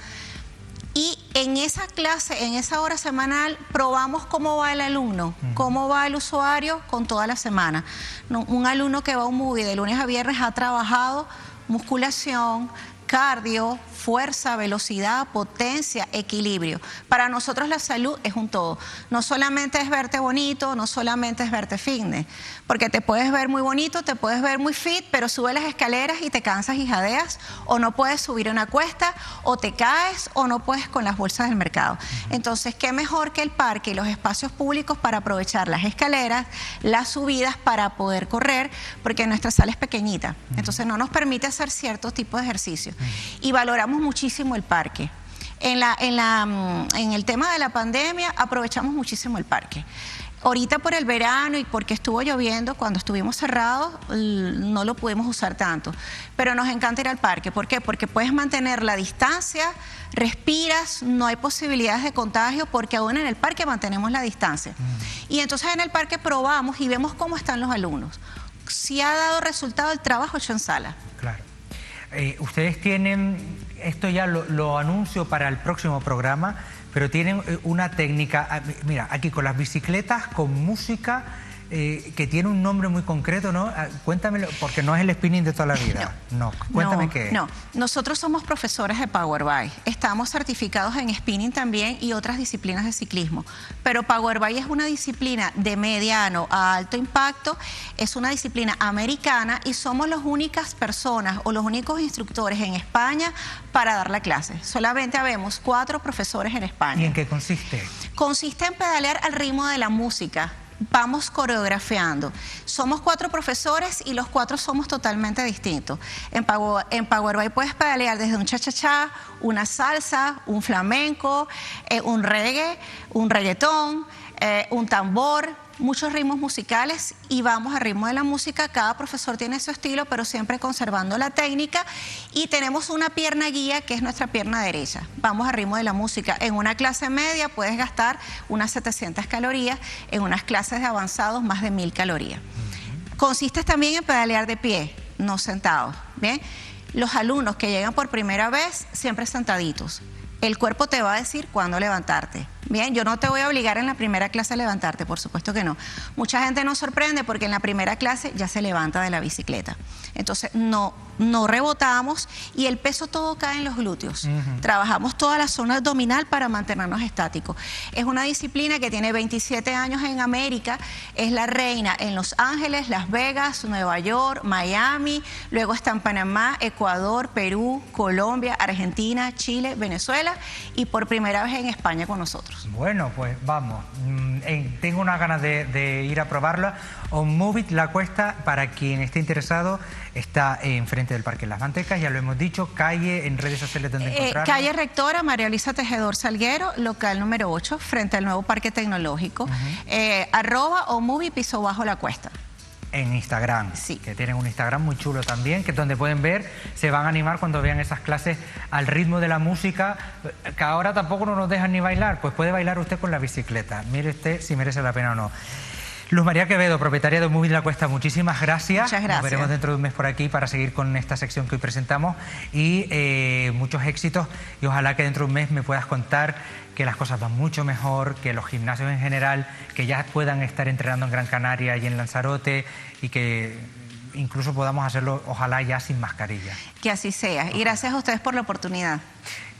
[SPEAKER 14] Y en esa clase, en esa hora semanal, probamos cómo va el alumno, cómo va el usuario con toda la semana. Un alumno que va a OnMovie de lunes a viernes ha trabajado musculación, cardio, fuerza, velocidad, potencia, equilibrio. Para nosotros la salud es un todo. No solamente es verte bonito, no solamente es verte fitness, porque te puedes ver muy bonito, te puedes ver muy fit, pero subes las escaleras y te cansas y jadeas, o no puedes subir una cuesta, o te caes, o no puedes con las bolsas del mercado. Entonces, ¿qué mejor que el parque y los espacios públicos para aprovechar las escaleras, las subidas para poder correr? Porque nuestra sala es pequeñita, entonces no nos permite hacer ciertos tipos de ejercicios. Y valoramos muchísimo el parque. En el tema de la pandemia aprovechamos muchísimo el parque. Ahorita por el verano y porque estuvo lloviendo, cuando estuvimos cerrados, no lo pudimos usar tanto. Pero nos encanta ir al parque. ¿Por qué? Porque puedes mantener la distancia, respiras, no hay posibilidades de contagio, porque aún en el parque mantenemos la distancia. Y entonces en el parque probamos y vemos cómo están los alumnos. Si ha dado resultado el trabajo hecho en sala.
[SPEAKER 1] Claro. Ustedes tienen, esto ya lo anuncio para el próximo programa, pero tienen una técnica, mira, aquí con las bicicletas, con música, que tiene un nombre muy concreto, ¿no? Cuéntamelo, porque no es el spinning de toda la vida. No, cuéntame qué es.
[SPEAKER 14] No, nosotros somos profesores de Powerbike. Estamos certificados en spinning también y otras disciplinas de ciclismo. Pero Powerbike es una disciplina de mediano a alto impacto, es una disciplina americana y somos las únicas personas o los únicos instructores en España para dar la clase. Solamente habemos 4 profesores en España.
[SPEAKER 1] ¿Y en qué consiste?
[SPEAKER 14] Consiste en pedalear al ritmo de la música. Vamos coreografiando. Somos 4 profesores y los 4 somos totalmente distintos. En Powerbike puedes pedalear desde un cha-cha-cha, una salsa, un flamenco, un reggae, un reggaetón, un tambor, muchos ritmos musicales y vamos al ritmo de la música. Cada profesor tiene su estilo, pero siempre conservando la técnica, y tenemos una pierna guía que es nuestra pierna derecha. Vamos al ritmo de la música. En una clase media puedes gastar unas 700 calorías, en unas clases de avanzados más de 1000 calorías. Consiste también en pedalear de pie, no sentados. ¿Bien? Los alumnos que llegan por primera vez siempre sentaditos. El cuerpo te va a decir cuándo levantarte. Bien, yo no te voy a obligar en la primera clase a levantarte, por supuesto que no. Mucha gente nos sorprende porque en la primera clase ya se levanta de la bicicleta. Entonces no rebotamos y el peso todo cae en los glúteos. Trabajamos toda la zona abdominal para mantenernos estáticos. Es una disciplina que tiene 27 años en América, es la reina en Los Ángeles, Las Vegas, Nueva York, Miami, luego está en Panamá, Ecuador, Perú, Colombia, Argentina, Chile, Venezuela y por primera vez en España con nosotros.
[SPEAKER 1] Bueno, pues vamos, tengo unas ganas de ir a probarla. On Move It La Cuesta, para quien esté interesado, está enfrente del Parque Las Mantecas, ya lo hemos dicho. Calle, en redes sociales donde encontrarlo.
[SPEAKER 14] Calle Rectora, María Luisa Tejedor Salguero, local número 8, frente al nuevo Parque Tecnológico. @On Move It Piso Bajo La Cuesta.
[SPEAKER 1] En Instagram, sí, que tienen un Instagram muy chulo también, que es donde pueden ver, se van a animar cuando vean esas clases al ritmo de la música, que ahora tampoco no nos dejan ni bailar, pues puede bailar usted con la bicicleta, mire usted si merece la pena o no. Luz María Quevedo, propietaria de On Move It La Cuesta, muchísimas gracias.
[SPEAKER 14] Muchas gracias.
[SPEAKER 1] Nos veremos dentro de un mes por aquí para seguir con esta sección que hoy presentamos y muchos éxitos, y ojalá que dentro de un mes me puedas contar que las cosas van mucho mejor, que los gimnasios en general, que ya puedan estar entrenando en Gran Canaria y en Lanzarote y que incluso podamos hacerlo, ojalá ya sin mascarilla.
[SPEAKER 14] Que así sea. Y gracias a ustedes por la oportunidad.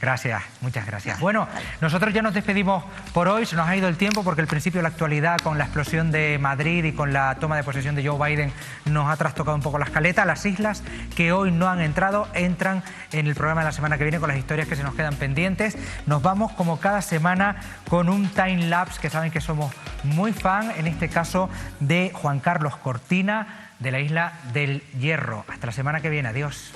[SPEAKER 1] Gracias, muchas gracias. Bueno, nosotros ya nos despedimos por hoy, se nos ha ido el tiempo porque el principio de la actualidad con la explosión de Madrid y con la toma de posesión de Joe Biden nos ha trastocado un poco la escaleta. Las islas que hoy no han entrado, entran en el programa de la semana que viene con las historias que se nos quedan pendientes. Nos vamos como cada semana con un time lapse que saben que somos muy fan, en este caso de Juan Carlos Cortina, de la isla del Hierro. Hasta la semana que viene, adiós.